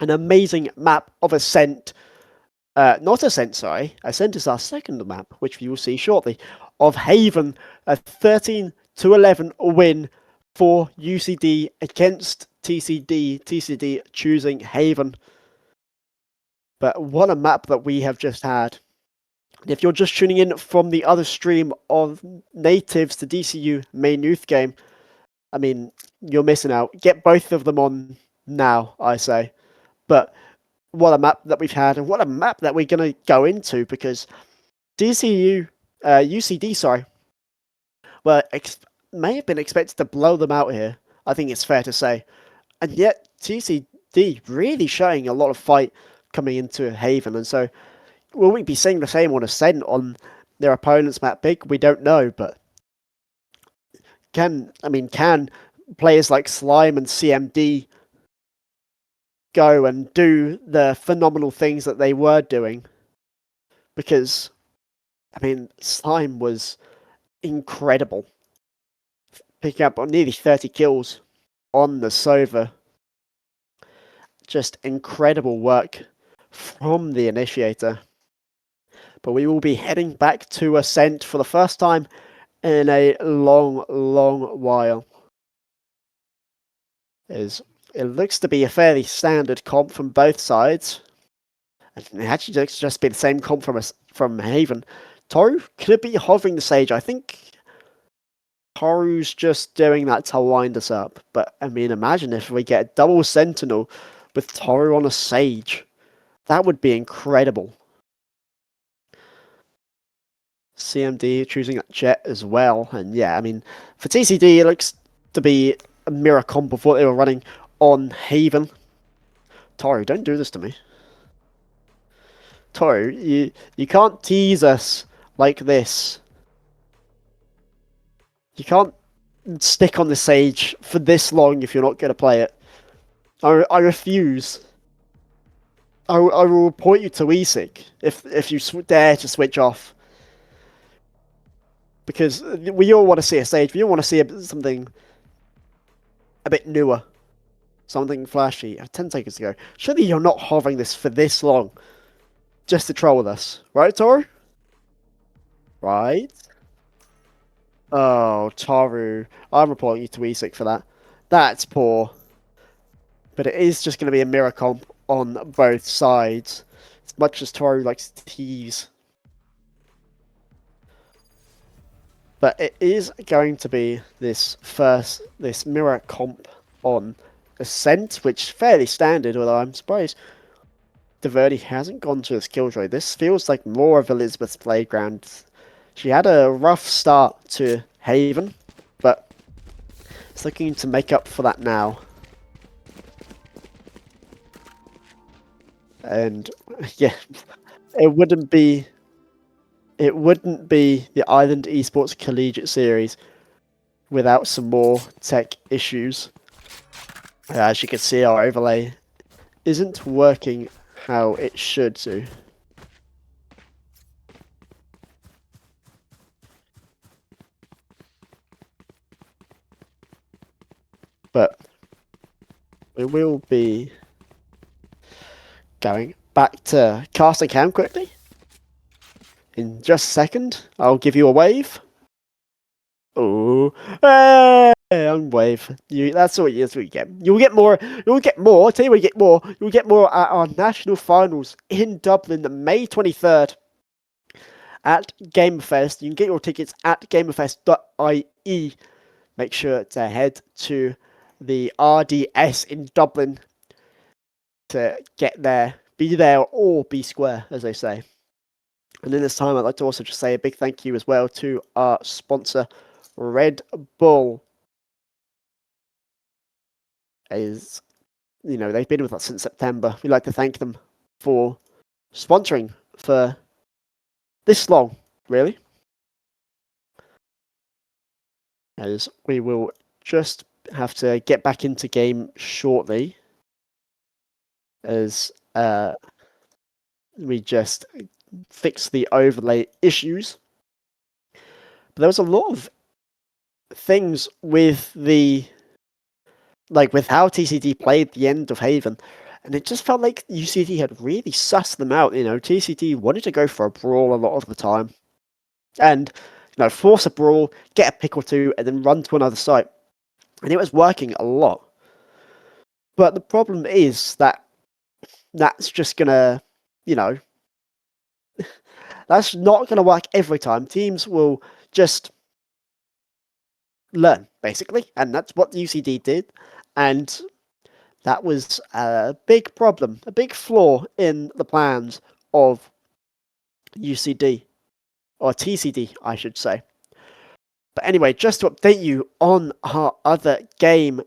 an amazing map of Ascent. Not Ascent, sorry. Ascent is our second map, which you will see shortly, of Haven, a 13-11 win for UCD against TCD. TCD choosing Haven. But what a map that we have just had. If you're just tuning in from the other stream of Natives to DCU main youth game, I mean, you're missing out. Get both of them on now, I say. But what a map that we've had, and what a map that we're going to go into, because UCD, sorry, may have been expected to blow them out here. I think it's fair to say. And yet, TCD really showing a lot of fight coming into Haven, and so will we be seeing the same on Ascent on their opponent's map big? We don't know, but can players like Slime and CMD go and do the phenomenal things that they were doing? Because, I mean, Slime was incredible, picking up nearly 30 kills on the Sova. Just incredible work from the Initiator. But we will be heading back to Ascent for the first time in a long, long while. It looks to be a fairly standard comp from both sides. And it actually looks to just be the same comp from Haven. Toru could be hovering the Sage. I think Toru's just doing that to wind us up. But, I mean, imagine if we get a double Sentinel with Toru on a Sage. That would be incredible. CMD choosing that Jet as well. And yeah, I mean, for TCD, it looks to be a mirror comp of what they were running on Haven. Toru, don't do this to me. Toru, you can't tease us like this. You can't stick on the Sage for this long if you're not going to play it. I refuse. I will report you to ESIC if you dare to switch off. Because we all want to see a Sage. We all want to see something a bit newer. Something flashy. 10 seconds to go. Surely you're not hovering this for this long. Just to troll with us. Right, Toru? Right? Oh, Toru. I'm reporting you to ESIC for that. That's poor. But it is just going to be a mirror comp on both sides. As much as Toru likes to tease. But it is going to be this mirror comp on Ascent, which is fairly standard, although I'm surprised Diverdi hasn't gone to his Killjoy. This feels like more of Elizabeth's playground. She had a rough start to Haven, but it's looking to make up for that now. And yeah, it wouldn't be the Ireland Esports Collegiate Series without some more tech issues. As you can see, our overlay isn't working how it should do. But we will be going back to casting cam quickly. In just a second, I'll give you a wave. Oh, hey, wave. That's what you get. You'll get more. You'll get more. I'll tell you what you get more. You'll get more at our national finals in Dublin, May 23rd at Gamerfest. You can get your tickets at gamerfest.ie. Make sure to head to the RDS in Dublin to get there. Be there or be square, as they say. And in this time, I'd like to also just say a big thank you as well to our sponsor, Red Bull. They've been with us since September. We'd like to thank them for sponsoring for this long, really. As we will just have to get back into game shortly, as we just fix the overlay issues. But there was a lot of things with with how TCD played the end of Haven, and it just felt like UCD had really sussed them out. TCD wanted to go for a brawl a lot of the time, and force a brawl, get a pick or two, and then run to another site, and it was working a lot. But the problem is that's just gonna, that's not gonna work every time. Teams will just learn, basically, and that's what the UCD did, and that was a big problem, a big flaw in the plans of UCD, or TCD, I should say. But anyway, just to update you on our other game,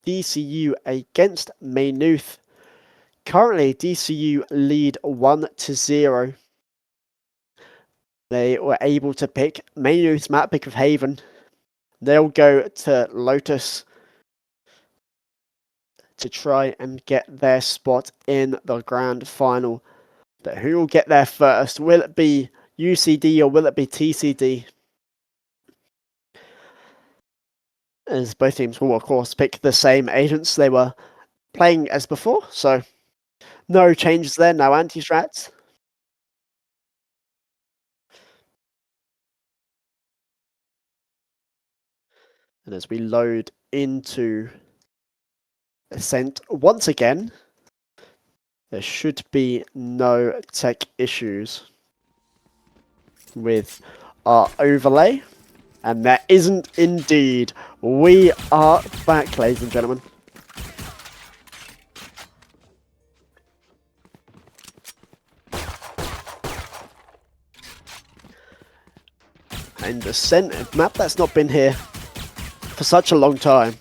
DCU against Maynooth. Currently, DCU lead 1-0. They were able to pick Maynooth's map pick of Haven. They'll go to Lotus to try and get their spot in the grand final. But who will get there first? Will it be UCD or will it be TCD? As both teams will, of course, pick the same agents they were playing as before. So no changes there, no anti-strats. And as we load into Ascent once again, there should be no tech issues with our overlay. And there isn't indeed. We are back, ladies and gentlemen. And Ascent, map that's not been here for such a long time.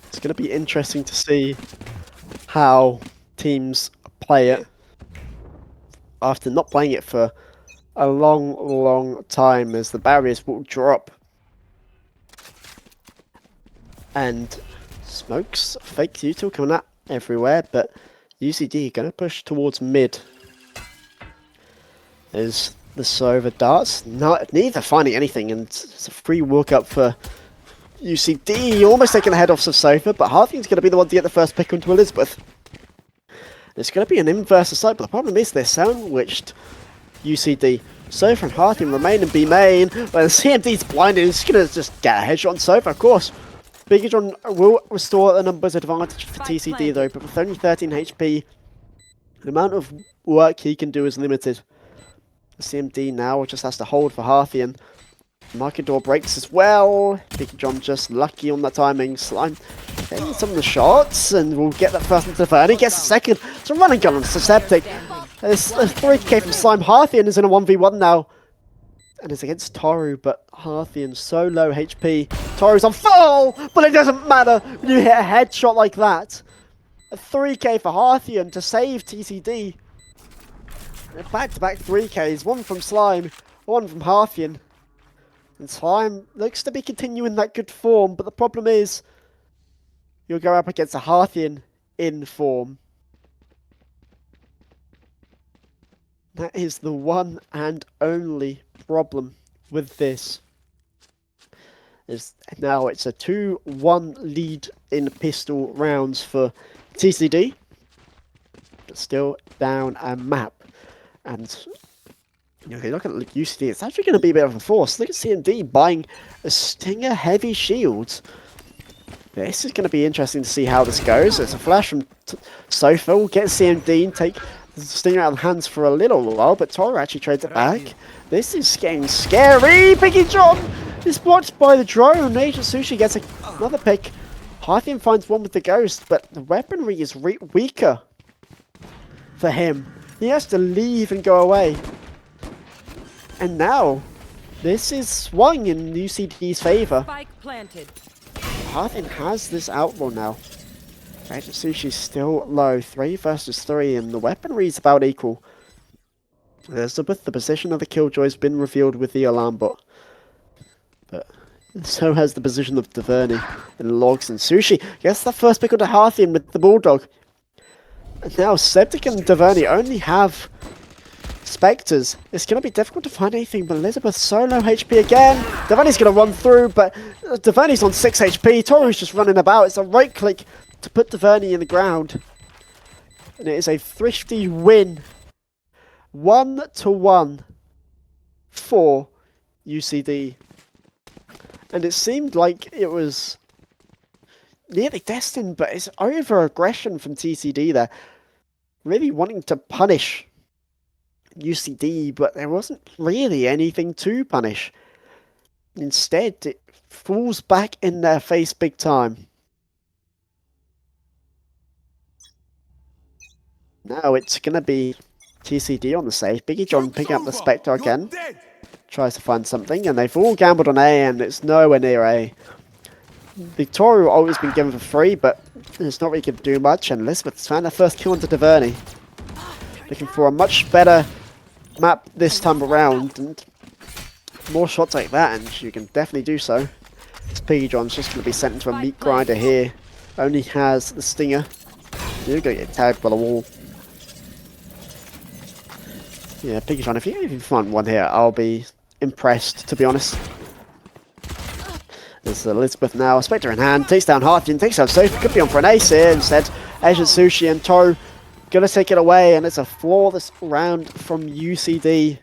It's going to be interesting to see how teams play it after not playing it for a long time, as the barriers will drop. And smokes, fake util coming out everywhere, but UCD going to push towards mid. As the Sova darts, neither finding anything, and it's a free walk up for UCD, almost taking the head off of Sofa, but Harthing's going to be the one to get the first pick onto Elizabeth. It's going to be an inverse side, but the problem is they're sandwiched. UCD, Sofa and Harthing remain in B main, but CMD's blinded, it's going to just get a headshot on Sofa, of course. Big John will restore the numbers advantage for TCD though, but with only 13 HP, the amount of work he can do is limited. CMD now just has to hold for Harthian. Market door breaks as well. Big John just lucky on the timing. Slime getting some of the shots, and we'll get that first into the third. He gets a second. It's a running gun on Susceptic. It's a 3k from Slime. Harthian is in a 1v1 now. And it's against Toru, but Harthian so low HP. Toru's on full, but it doesn't matter when you hit a headshot like that. A 3k for Harthian to save TCD. Back-to-back 3ks, one from Slime, one from Harthian. And Slime looks to be continuing that good form, but the problem is you'll go up against a Harthian in form. That is the one and only problem with this. Now it's a 2-1 lead in pistol rounds for TCD, but still down a map. And okay, look at UCD, it's actually going to be a bit of a force. Look at CMD buying a Stinger heavy shield. This is going to be interesting to see how this goes. It's a flash from Sofa. We'll get CMD and take the Stinger out of the hands for a little while, but Toru actually trades it back. This is getting scary. Biggie John is blocked by the drone. Agent Sushi gets another pick. Harthian finds one with the ghost, but the weaponry is weaker for him. He has to leave and go away. And now, this is swung in UCD's favour. Spike planted. Harthian has this outlaw now. Agent Sushi's still low, 3 versus 3, and the weaponry is about equal. Elizabeth, the position of the Killjoy's been revealed with the alarm bot. But So has the position of Duvernay and Logs and Sushi. Gets the first pick on the Harthian with the Bulldog. And now Septic and Duvernay only have Spectres. It's going to be difficult to find anything, but Elizabeth so low HP again. Duvernay's going to run through, but Duvernay's on 6 HP. Toru's just running about. It's a right click to put Duvernay in the ground. And it is a thrifty win. 1-1 for UCD. And it seemed like it was nearly destined, but it's over-aggression from TCD there. Really wanting to punish UCD, but there wasn't really anything to punish. Instead, it falls back in their face big time. Now it's going to be TCD on the save. Biggie John picking up the Spectre again. Tries to find something, and they've all gambled on A, and it's nowhere near A. Victoria always been given for free, but it's not really going to do much, and Elizabeth's found her first kill into Duvernay. Looking for a much better map this time around, and more shots like that, and you can definitely do so. This Piggy John's just going to be sent into a meat grinder here. Only has the Stinger. You're going to get tagged by the wall. Yeah, Piggy John, if you find one here, I'll be impressed, to be honest. There's Elizabeth now, Spectre in hand, takes down Harthian, takes down Sophie, could be on for an ace here instead. Asian Sushi and Toru gonna take it away, and it's a flawless round from UCD.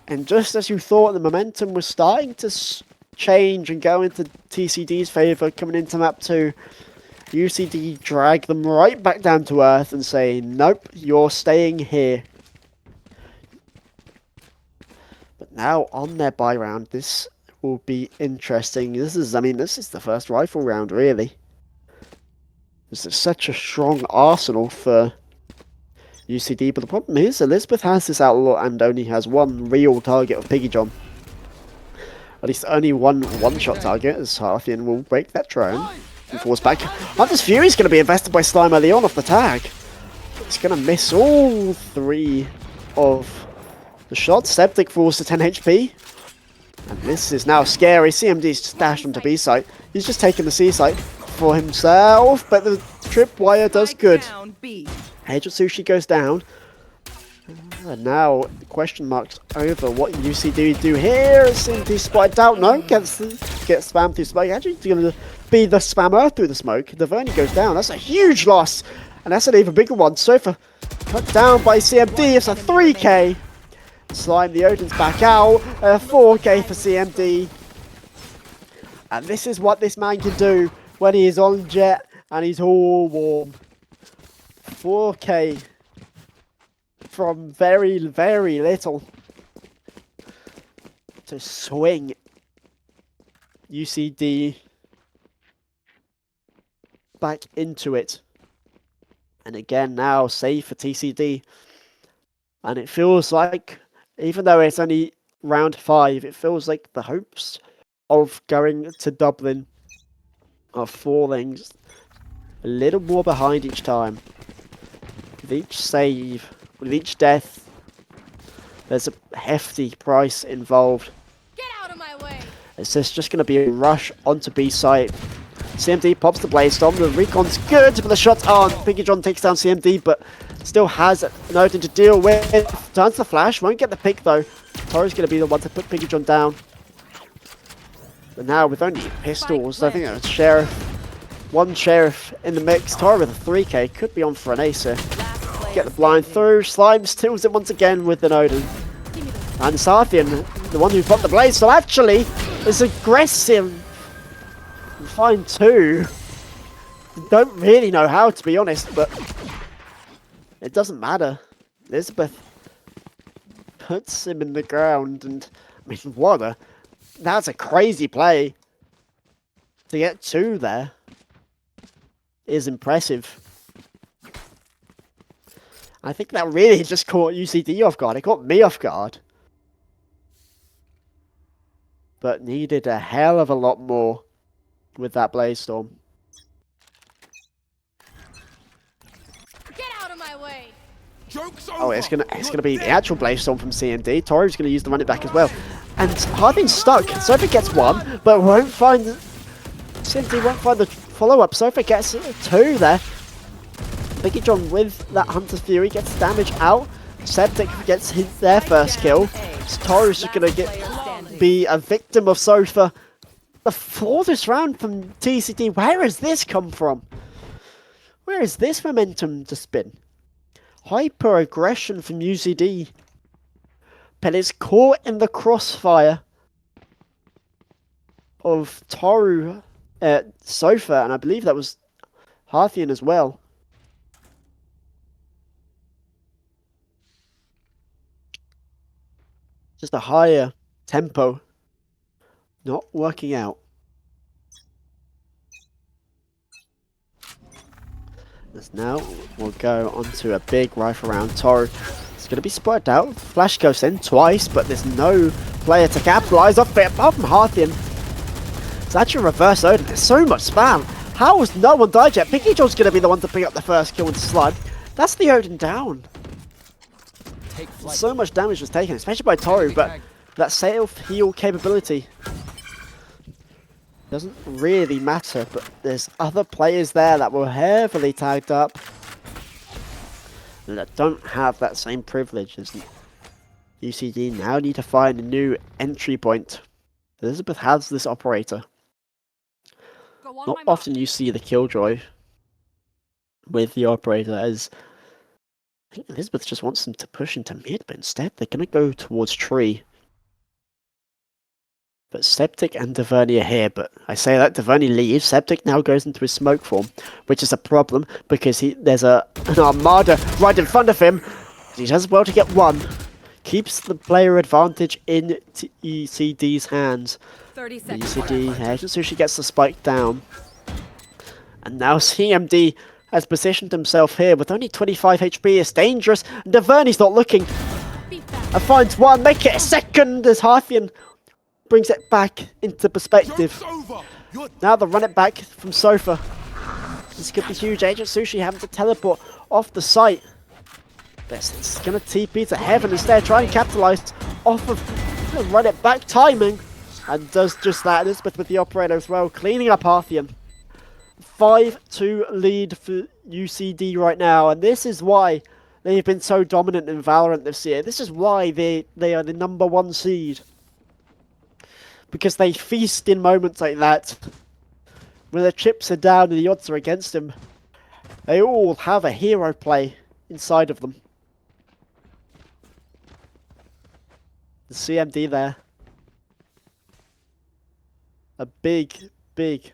And just as you thought the momentum was starting to change and go into TCD's favour coming into map 2, UCD drag them right back down to earth and say, nope, you're staying here. But now on their bye round, this will be interesting. This is the first rifle round, really. This is such a strong arsenal for UCD, but the problem is Elizabeth has this outlaw and only has one real target of Piggy John. At least only one-shot target, as Harthian will break that drone. He falls back. Hunter's Fury is going to be invested by Slime early on off the tag. It's going to miss all 3 of the shots. Septic falls to 10 HP. And this is now scary. CMD's just dashed onto B site. He's just taken the C site for himself, but the tripwire does good. Agent Sushi goes down. And now the question marks over what UCD do here. CMD spotted out. No, gets spammed through smoke. Actually, going to be the spammer through the smoke. Duvernay goes down. That's a huge loss. And that's an even bigger one. Sofa cut down by CMD. It's a 3k. Slime the Odin's back out. 4k for CMD. And this is what this man can do when he is on jet and he's all warm. 4k from very, very little to swing UCD back into it. And again now save for TCD. And it feels like, even though it's only round 5, it feels like the hopes of going to Dublin are falling a little more behind each time. With each save, with each death, there's a hefty price involved. Get out of my way. It's just going to be a rush onto B site. CMD pops the Blaze Storm, the recon's good, but the shots aren't. Piggy John takes down CMD, but still has nothing to deal with. Turns the flash, won't get the pick though. Toru's going to be the one to put Piggy John down. But now with only pistols, I think that's Sheriff. One Sheriff in the mix. Toru with a 3k, could be on for an ace here. Get the blind through, Slime steals it once again with an Odin. And Sarthian, the one who popped the Blaze, so actually is aggressive. Fine too. Don't really know how, to be honest, but it doesn't matter. Elizabeth puts him in the ground, and I mean, that's a crazy play. To get 2 there is impressive. I think that really just caught UCD off guard. It caught me off guard. But needed a hell of a lot more with that Blaze Storm. Get out of my way. Joke's Oh, it's gonna be the actual Blaze Storm from CMD. Toru's gonna use the run it back as well. And Harthian's stuck. Sofa gets one, but won't find... Simply won't find the follow-up. Sofa gets two there. Biggie John with that Hunter's Fury gets damage out. Septic gets their first kill. Toru's just going to be a victim of Sofa. The fourth round from TCD. Where has this come from? Where is this momentum to spin? Hyper aggression from UCD. But it's caught in the crossfire of Toru, Sofa, and I believe that was Harthian as well. Just a higher tempo. Not working out. As now we'll go onto a big rifle round. Toru is going to be spread out. Flash goes in twice, but there's no player to capitalise off it apart from Harthian. It's actually reverse Odin. There's so much spam. How has no one died yet? Biggie John's going to be the one to pick up the first kill into Slime. That's the Odin down. So much damage was taken, especially by Toru, but that self-heal capability doesn't really matter, but there's other players there that were heavily tagged up that don't have that same privilege as UCD. Now need to find a new entry point. Elizabeth has this operator. Not often you see the killjoy with the operator, as I think Elizabeth just wants them to push into mid, but instead they're going to go towards tree. But Septic and Deverny are here, but I say that Deverny leaves. Septic now goes into his smoke form, which is a problem because there's an armada right in front of him. He does well to get one. Keeps the player advantage in ECD's hands. 30 seconds. ECD, Agent Sushi gets the spike down. And now CMD has positioned himself here with only 25 HP. It's dangerous. And Deverny's not looking. And finds one, make it a second as Harthian brings it back into perspective. Now they run it back from Sofa. This could be huge. Agent Sushi having to teleport off the site. But it's going to TP to heaven instead. Try and capitalise off of run it back timing. And does just that. Elizabeth with the operator as well. Cleaning up Harthian. 5-2 lead for UCD right now. And this is why they've been so dominant in Valorant this year. This is why they are the #1 seed. Because they feast in moments like that. When the chips are down and the odds are against them. They all have a hero play inside of them. The CMD there. A big, big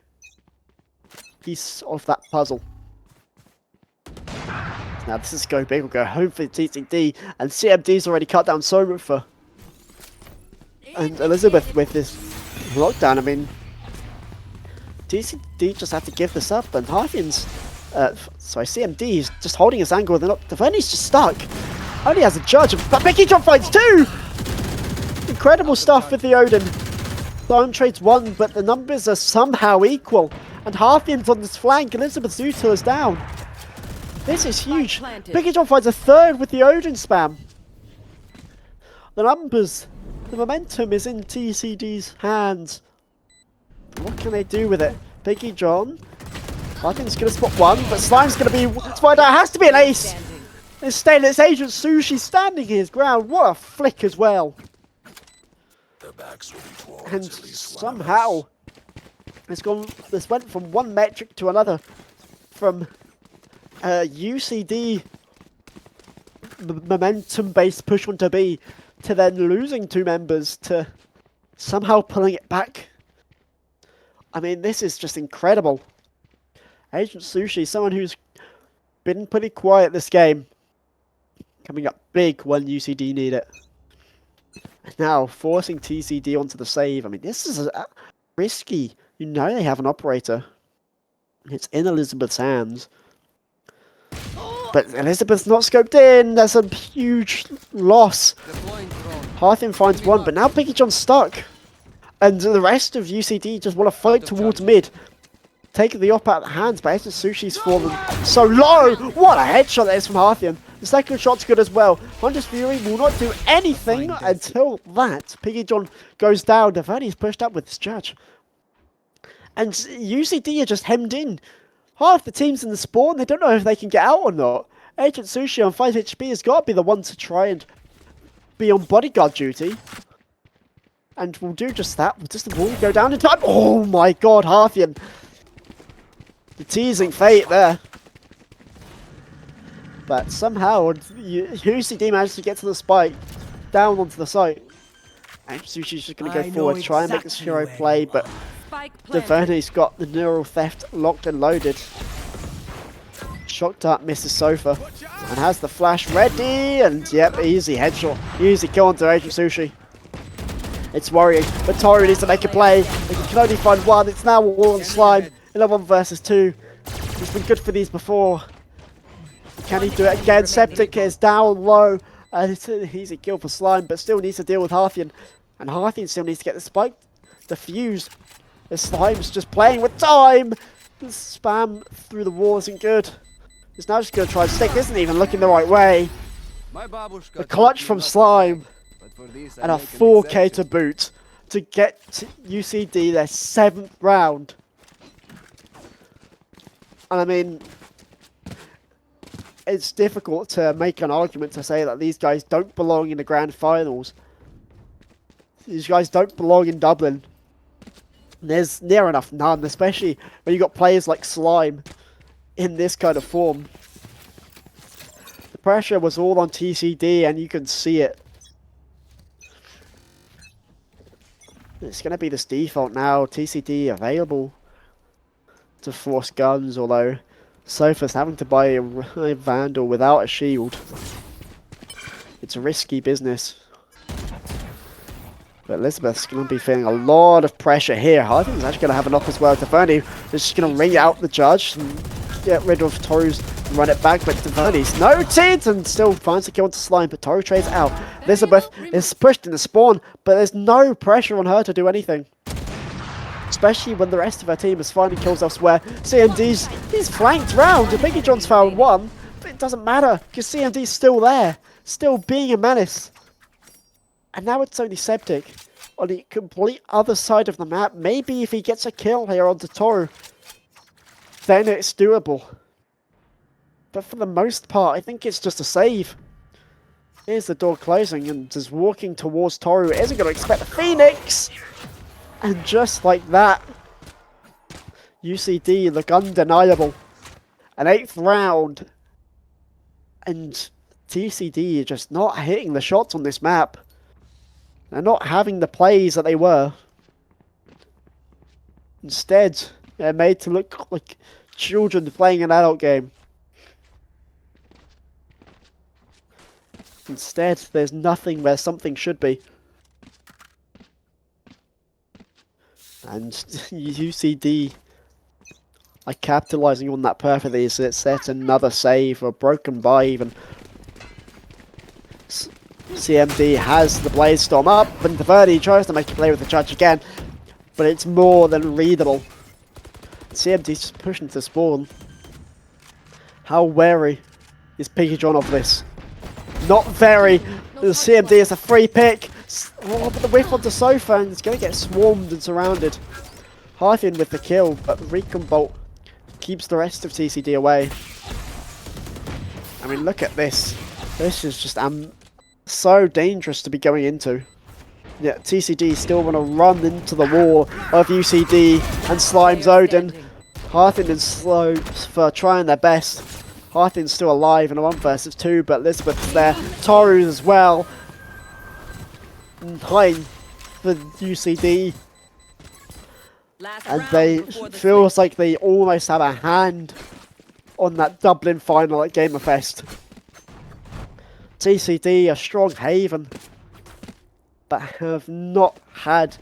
piece of that puzzle. Now this is go big or go home for TCD. And CMD's already cut down Sofa. And Elizabeth with this lockdown. I mean, TCD just had to give this up, and Harthian's, CMD is just holding his angle. They're not. Deverny's just stuck. Only has a judge, but Biggie John finds two. Incredible stuff with the Odin. Slime trades one, but the numbers are somehow equal. And Harthian's on this flank. Elizabeth Zutil is down. This is huge. Biggie John finds a third with the Odin spam. The numbers. The momentum is in TCD's hands. What can they do with it? Biggie John. Harthian's going to spot one, but Slime's going to be spotted out. It has to be an ace. Instead, it's Agent Sushi standing his ground. What a flick as well. And somehow, this went from one metric to another. From UCD momentum-based push on to B, to then losing two members, to somehow pulling it back. I mean, this is just incredible. Agent Sushi, someone who's been pretty quiet this game, coming up big when UCD need it. And now forcing TCD onto the save. I mean, this is risky. You know they have an operator. It's in Elizabeth's hands. But Elizabeth's not scoped in. That's a huge loss. Harthian finds one, but now Biggie John's stuck. And the rest of UCD just want to fight towards mid. Taking the op out of the hands, but Agent Sushi's fallen so low. What a headshot that is from Harthian. The second shot's good as well. Hunter's Fury will not do anything until that. Piggy John goes down. Deverny's pushed up with this judge. And UCD are just hemmed in. Half the teams in the spawn, they don't know if they can get out or not. Agent Sushi on 5 HP has got to be the one to try and be on bodyguard duty. And we'll do just that. Does the ball go down in time? Oh my god, Harthian. The teasing fate there. But somehow, UCD managed to get to the spike, down onto the site. And Sushi's just going to go forward, try and make this hero play, but Deverny's got the neural theft locked and loaded. Shocked up, misses Sofa, and has the flash ready, and yep, easy headshot. Easy kill onto Agent Sushi. It's worrying, but Toru needs to make a play. He can only find one. It's now all on Slime in a 1 versus 2. He's been good for these before. Can he do it again? Septic is down low. It's an easy kill for Slime, but still needs to deal with Harthian. And Harthian still needs to get the spike defused. The Slime's just playing with time. The spam through the wall isn't good. He's now just going to try and stick. This isn't even looking the right way. The clutch from Slime. And a 4k to boot to get to UCD their 7th round. And I mean, it's difficult to make an argument to say that these guys don't belong in the grand finals. These guys don't belong in Dublin. There's near enough none, especially when you've got players like Slime in this kind of form. The pressure was all on TCD and you can see it. It's going to be this default now. TCD available to force guns, although Sofa's having to buy a Vandal without a shield. It's a risky business. But Elizabeth's going to be feeling a lot of pressure here. Harthian's actually going to have a knock as well. Deverny is just going to ring out the judge and get rid of Toru's and run it back. But Deverny's noted and still finds a kill onto Slime. But Toru trades out. Elizabeth is pushed in the spawn, but there's no pressure on her to do anything. Especially when the rest of her team is finding kills elsewhere. he's flanked round. And Biggie John's found one, but it doesn't matter because CMD's still there, still being a menace. And now it's only Septic on the complete other side of the map. Maybe if he gets a kill here onto Toru, then it's doable. But for the most part, I think it's just a save. Here's the door closing and is walking towards Toru. Isn't going to expect the Phoenix. And just like that, UCD look undeniable. An 8th round. And TCD are just not hitting the shots on this map. They're not having the plays that they were. Instead, they're made to look like children playing an adult game. Instead, there's nothing where something should be. And UCD are capitalising on that perfectly as it sets another save, or broken by even. CMD has the Blaze Storm up, and Deverny tries to make a play with the judge again, but it's more than readable. CMD's just pushing to spawn. How wary is Piggy John of this? Not very. The CMD is a free pick. Oh, but the whiff onto Sofa, and it's going to get swarmed and surrounded. Harthian with the kill, but the Recon Bolt keeps the rest of TCD away. I mean, look at this. This is just so dangerous to be going into. Yeah, TCD still want to run into the wall of UCD and Slime's Odin. Harthian and Slow for trying their best. Harthian's still alive in a 1 versus 2, but Elizabeth's there. Toru as well. 9 for UCD. And they feels like they almost have a hand on that Dublin final at Gamerfest. TCD, a strong haven, but have not had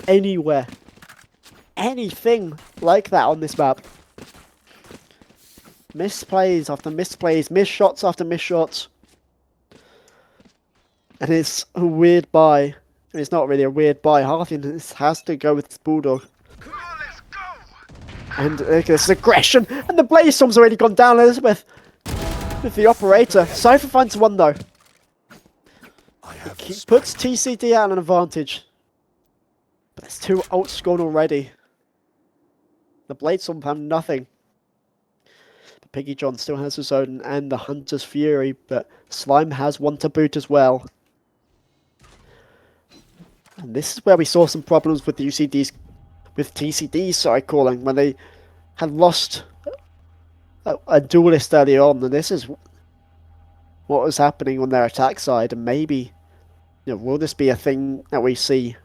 anywhere anything like that on this map. Misplays after misplays, missed shots after missed shots. And it's a weird buy. It's not really a weird buy. Harthian has to go with this Bulldog. Come on, let's go. And look at this aggression. And the Blaze Storm's already gone down, Elizabeth. with the operator. Cypher finds one though. He puts TCD out on an advantage. But there's 2 ults gone already. The Bladestorm have nothing. But Piggy John still has his own and the Hunter's Fury, but Slime has one to boot as well. And this is where we saw some problems with the UCDs, with TCDs, sorry, calling, when they had lost a duelist early on, and this is what was happening on their attack side, and maybe, you know, will this be a thing that we see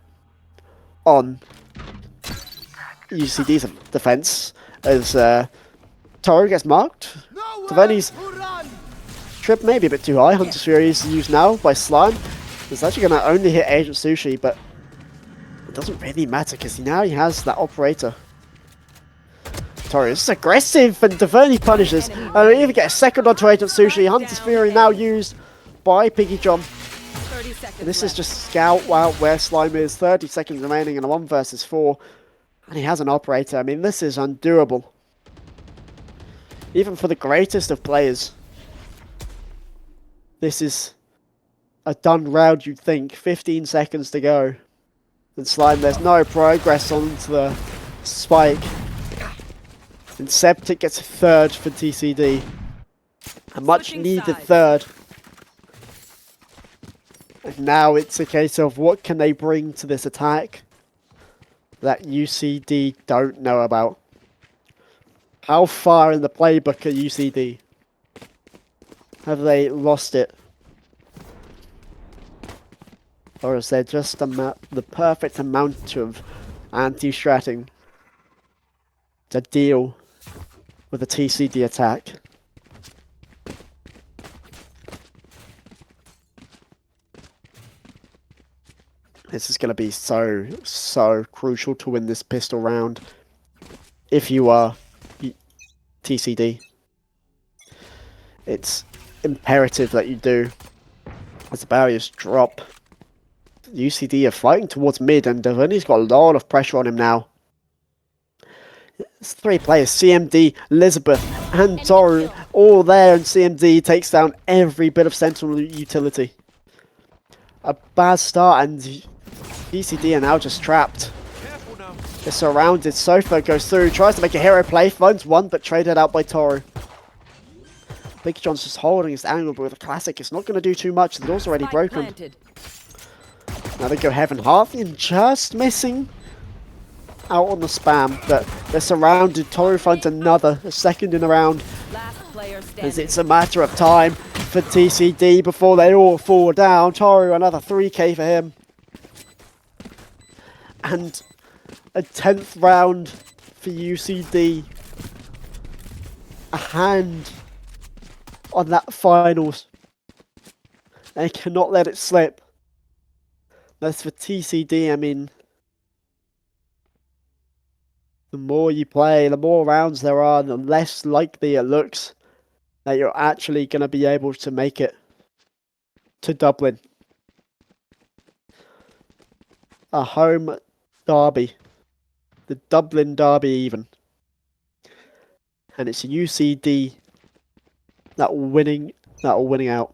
on UCD's defense as Toro gets marked? Taverni's trip may be a bit too high. Hunter's Fury is used now by Slime. It's actually going to only hit Agent Sushi, but it doesn't really matter because now he has that operator. Toro is aggressive and Taverni punishes. And we even get a second onto Agent Sushi. Hunter's Fury now used by Piggy John. And this is just scout out where Slime is. 30 seconds remaining in a 1 versus 4. And he has an operator. I mean, this is undoable. Even for the greatest of players. This is a done round, you'd think. 15 seconds to go. And Slime, there's no progress onto the spike. And Septic gets a 3rd for TCD. A much needed 3rd. And now it's a case of what can they bring to this attack that UCD don't know about. How far in the playbook are UCD? Have they lost it? Or is there just the perfect amount of anti-stratting to deal with a TCD attack? This is going to be so crucial to win this pistol round if you are TCD. It's imperative that you do. As the barriers drop, UCD are fighting towards mid, and Devoni's got a lot of pressure on him now. It's 3 players, CMD, Elizabeth, and Toru, all there, and CMD takes down every bit of Sentinel utility. A bad start, and TCD are now just trapped. They're surrounded. Sofa goes through, tries to make a hero play, finds one, but traded out by Toru. Big John's just holding his angle, but with a classic, it's not going to do too much. The door's already broken. Now they go Heaven Hearthian, just missing out on the spam, but they're surrounded. Toru finds another, a second in a round. As it's a matter of time for TCD before they all fall down. Toru, another 3k for him. And a 10th round for UCD. A hand on that finals. They cannot let it slip. As for TCD, I mean, the more you play, the more rounds there are, the less likely it looks that you're actually going to be able to make it to Dublin. A home derby. The Dublin derby even. And it's UCD that will winning out.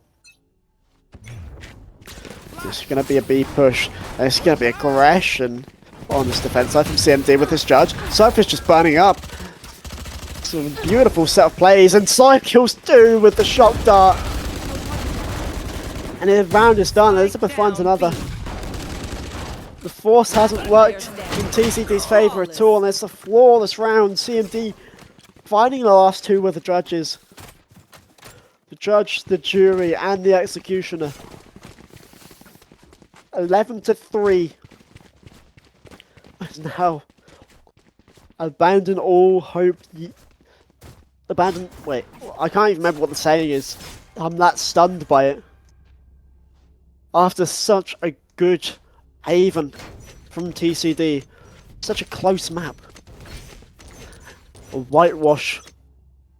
It's going to be a B push. And it's going to be aggression on this defense side from CMD with his judge. Cypher's just burning up. Some beautiful set of plays, and Cypher kills 2 with the shock dart. And the round is done. Elizabeth finds another. The force hasn't worked in TCD's favour at all, and it's a flawless round. CMD finding the last 2 with the judges. The judge, the jury, and the executioner. 11-3. Now, abandon all hope. Wait, I can't even remember what the saying is. I'm that stunned by it. After such a good haven from TCD, such a close map. A whitewash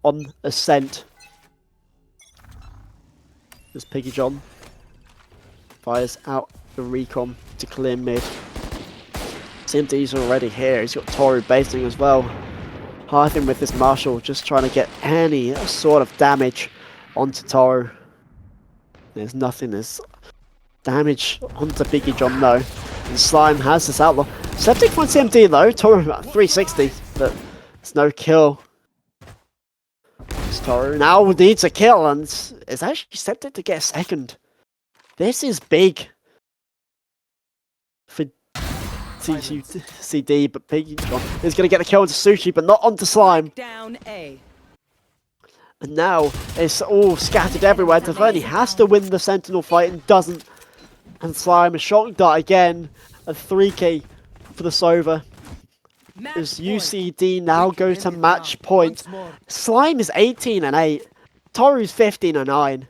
on Ascent. As Piggy John fires out the recon to clear mid. CMD's already here. He's got Toru basing as well. Hearthian with this Marshall, just trying to get any sort of damage onto Toru. There's nothing. There's damage onto Biggie John though. And Slime has this outlaw. Septic finds CMD though. Toru about 360, but there's no kill. Toru now needs a kill, and it's actually Septic to get a second. This is big for TCD, but Biggie John is going to get the kill onto Sushi, but not onto Slime. Down A. And now it's all scattered everywhere. Taverni has to win the Sentinel fight and doesn't. And Slime, a shock dart again, a 3k for the Sova. As UCD now go to match point. Slime is 18 and 8. Toru's 15 and 9.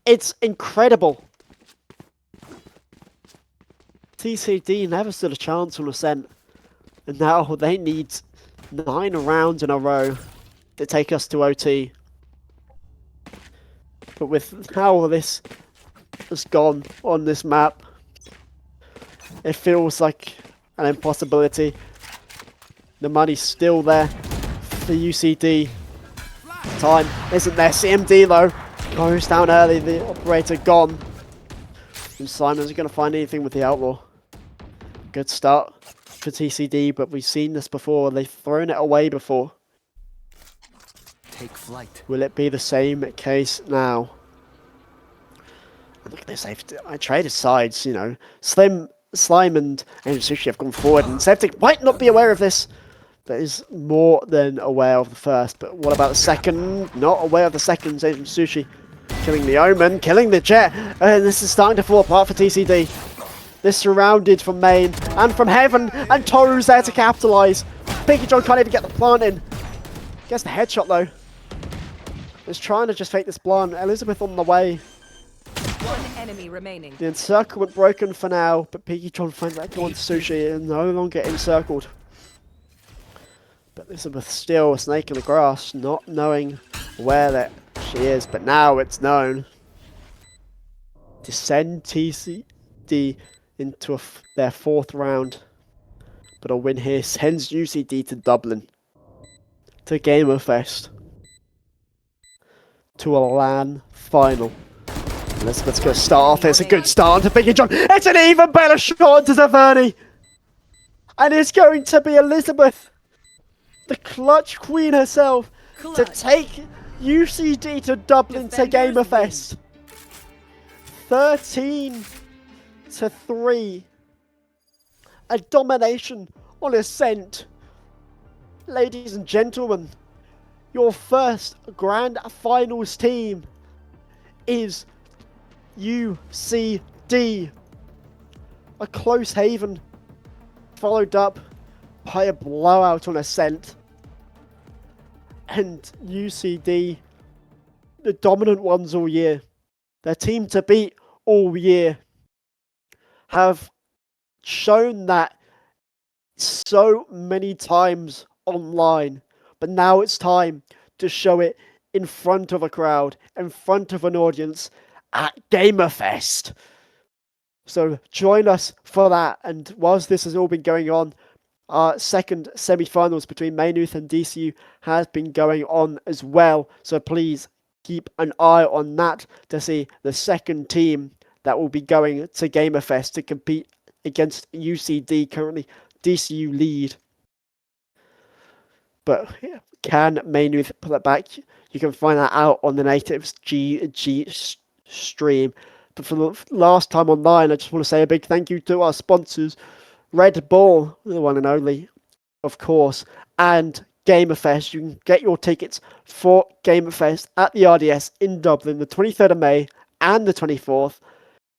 It's incredible. TCD never stood a chance on Ascent. And now they need 9 rounds in a row to take us to OT. But with how this has gone on this map, it feels like an impossibility. The money's still there for UCD. Time isn't there. CMD though goes down early. The operator gone. And Simon isn't going to find anything with the outlaw. Good start for TCD, but we've seen this before. They've thrown it away before. Take flight. Will it be the same case now? Look at this. I traded sides, you know. Slime and Sushi have gone forward, and Septic might not be aware of this, but is more than aware of the first. But what about the second? Not aware of the second. Sushi killing the Omen, killing the Jet, and this is starting to fall apart for TCD. They're surrounded from main and from heaven, and Toru's there to capitalise. Biggie John can't even get the plant in. Gets the headshot though. He's trying to just fake this plant. Elizabeth on the way. One enemy remaining. The encirclement broken for now, but Biggie John finds that go on to Sushi and no longer encircled. But Elizabeth still a snake in the grass, not knowing where that she is, but now it's known. To send TCD into their 4th round, but a win here sends UCD to Dublin, to Gamerfest, to a LAN final. Elizabeth's going to start off. It's a good start onto Biggie John. It's an even better shot to Taverni, and it's going to be Elizabeth, the clutch queen herself, to take UCD to Dublin to Gamerfest. 13-3. A domination on Ascent. Ladies and gentlemen, your first grand finals team is UCD. A close haven, followed up by a blowout on Ascent. And UCD, the dominant ones all year, their team to beat all year, have shown that so many times online. But now it's time to show it in front of a crowd, in front of an audience at Gamerfest. So join us for that. And whilst this has all been going on, our second semi-finals between Maynooth and DCU has been going on as well. So please keep an eye on that to see the second team that will be going to Gamerfest to compete against UCD. Currently DCU lead. But can Maynooth pull it back? You can find that out on the Natives GG stream. But for the last time online, I just want to say a big thank you to our sponsors, Red Bull, the one and only, of course, and Gamerfest. You can get your tickets for Gamerfest at the RDS in Dublin, the 23rd of May and the 24th.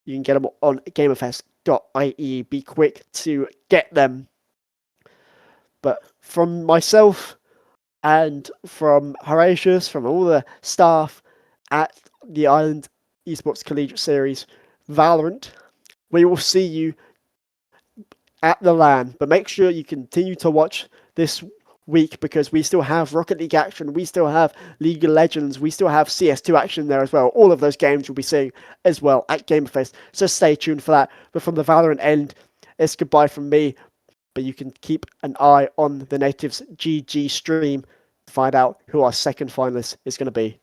You can get them on gamerfest.ie. Be quick to get them. But from myself and from Horatius, from all the staff at the Ireland Esports Collegiate Series, Valorant, we will see you at the LAN. But make sure you continue to watch this week, because we still have Rocket League action, we still have League of Legends, we still have CS2 action there as well. All of those games you'll be seeing as well at Gamerfest, so stay tuned for that. But from the Valorant end, it's goodbye from me, but you can keep an eye on the Natives GG stream to find out who our second finalist is going to be.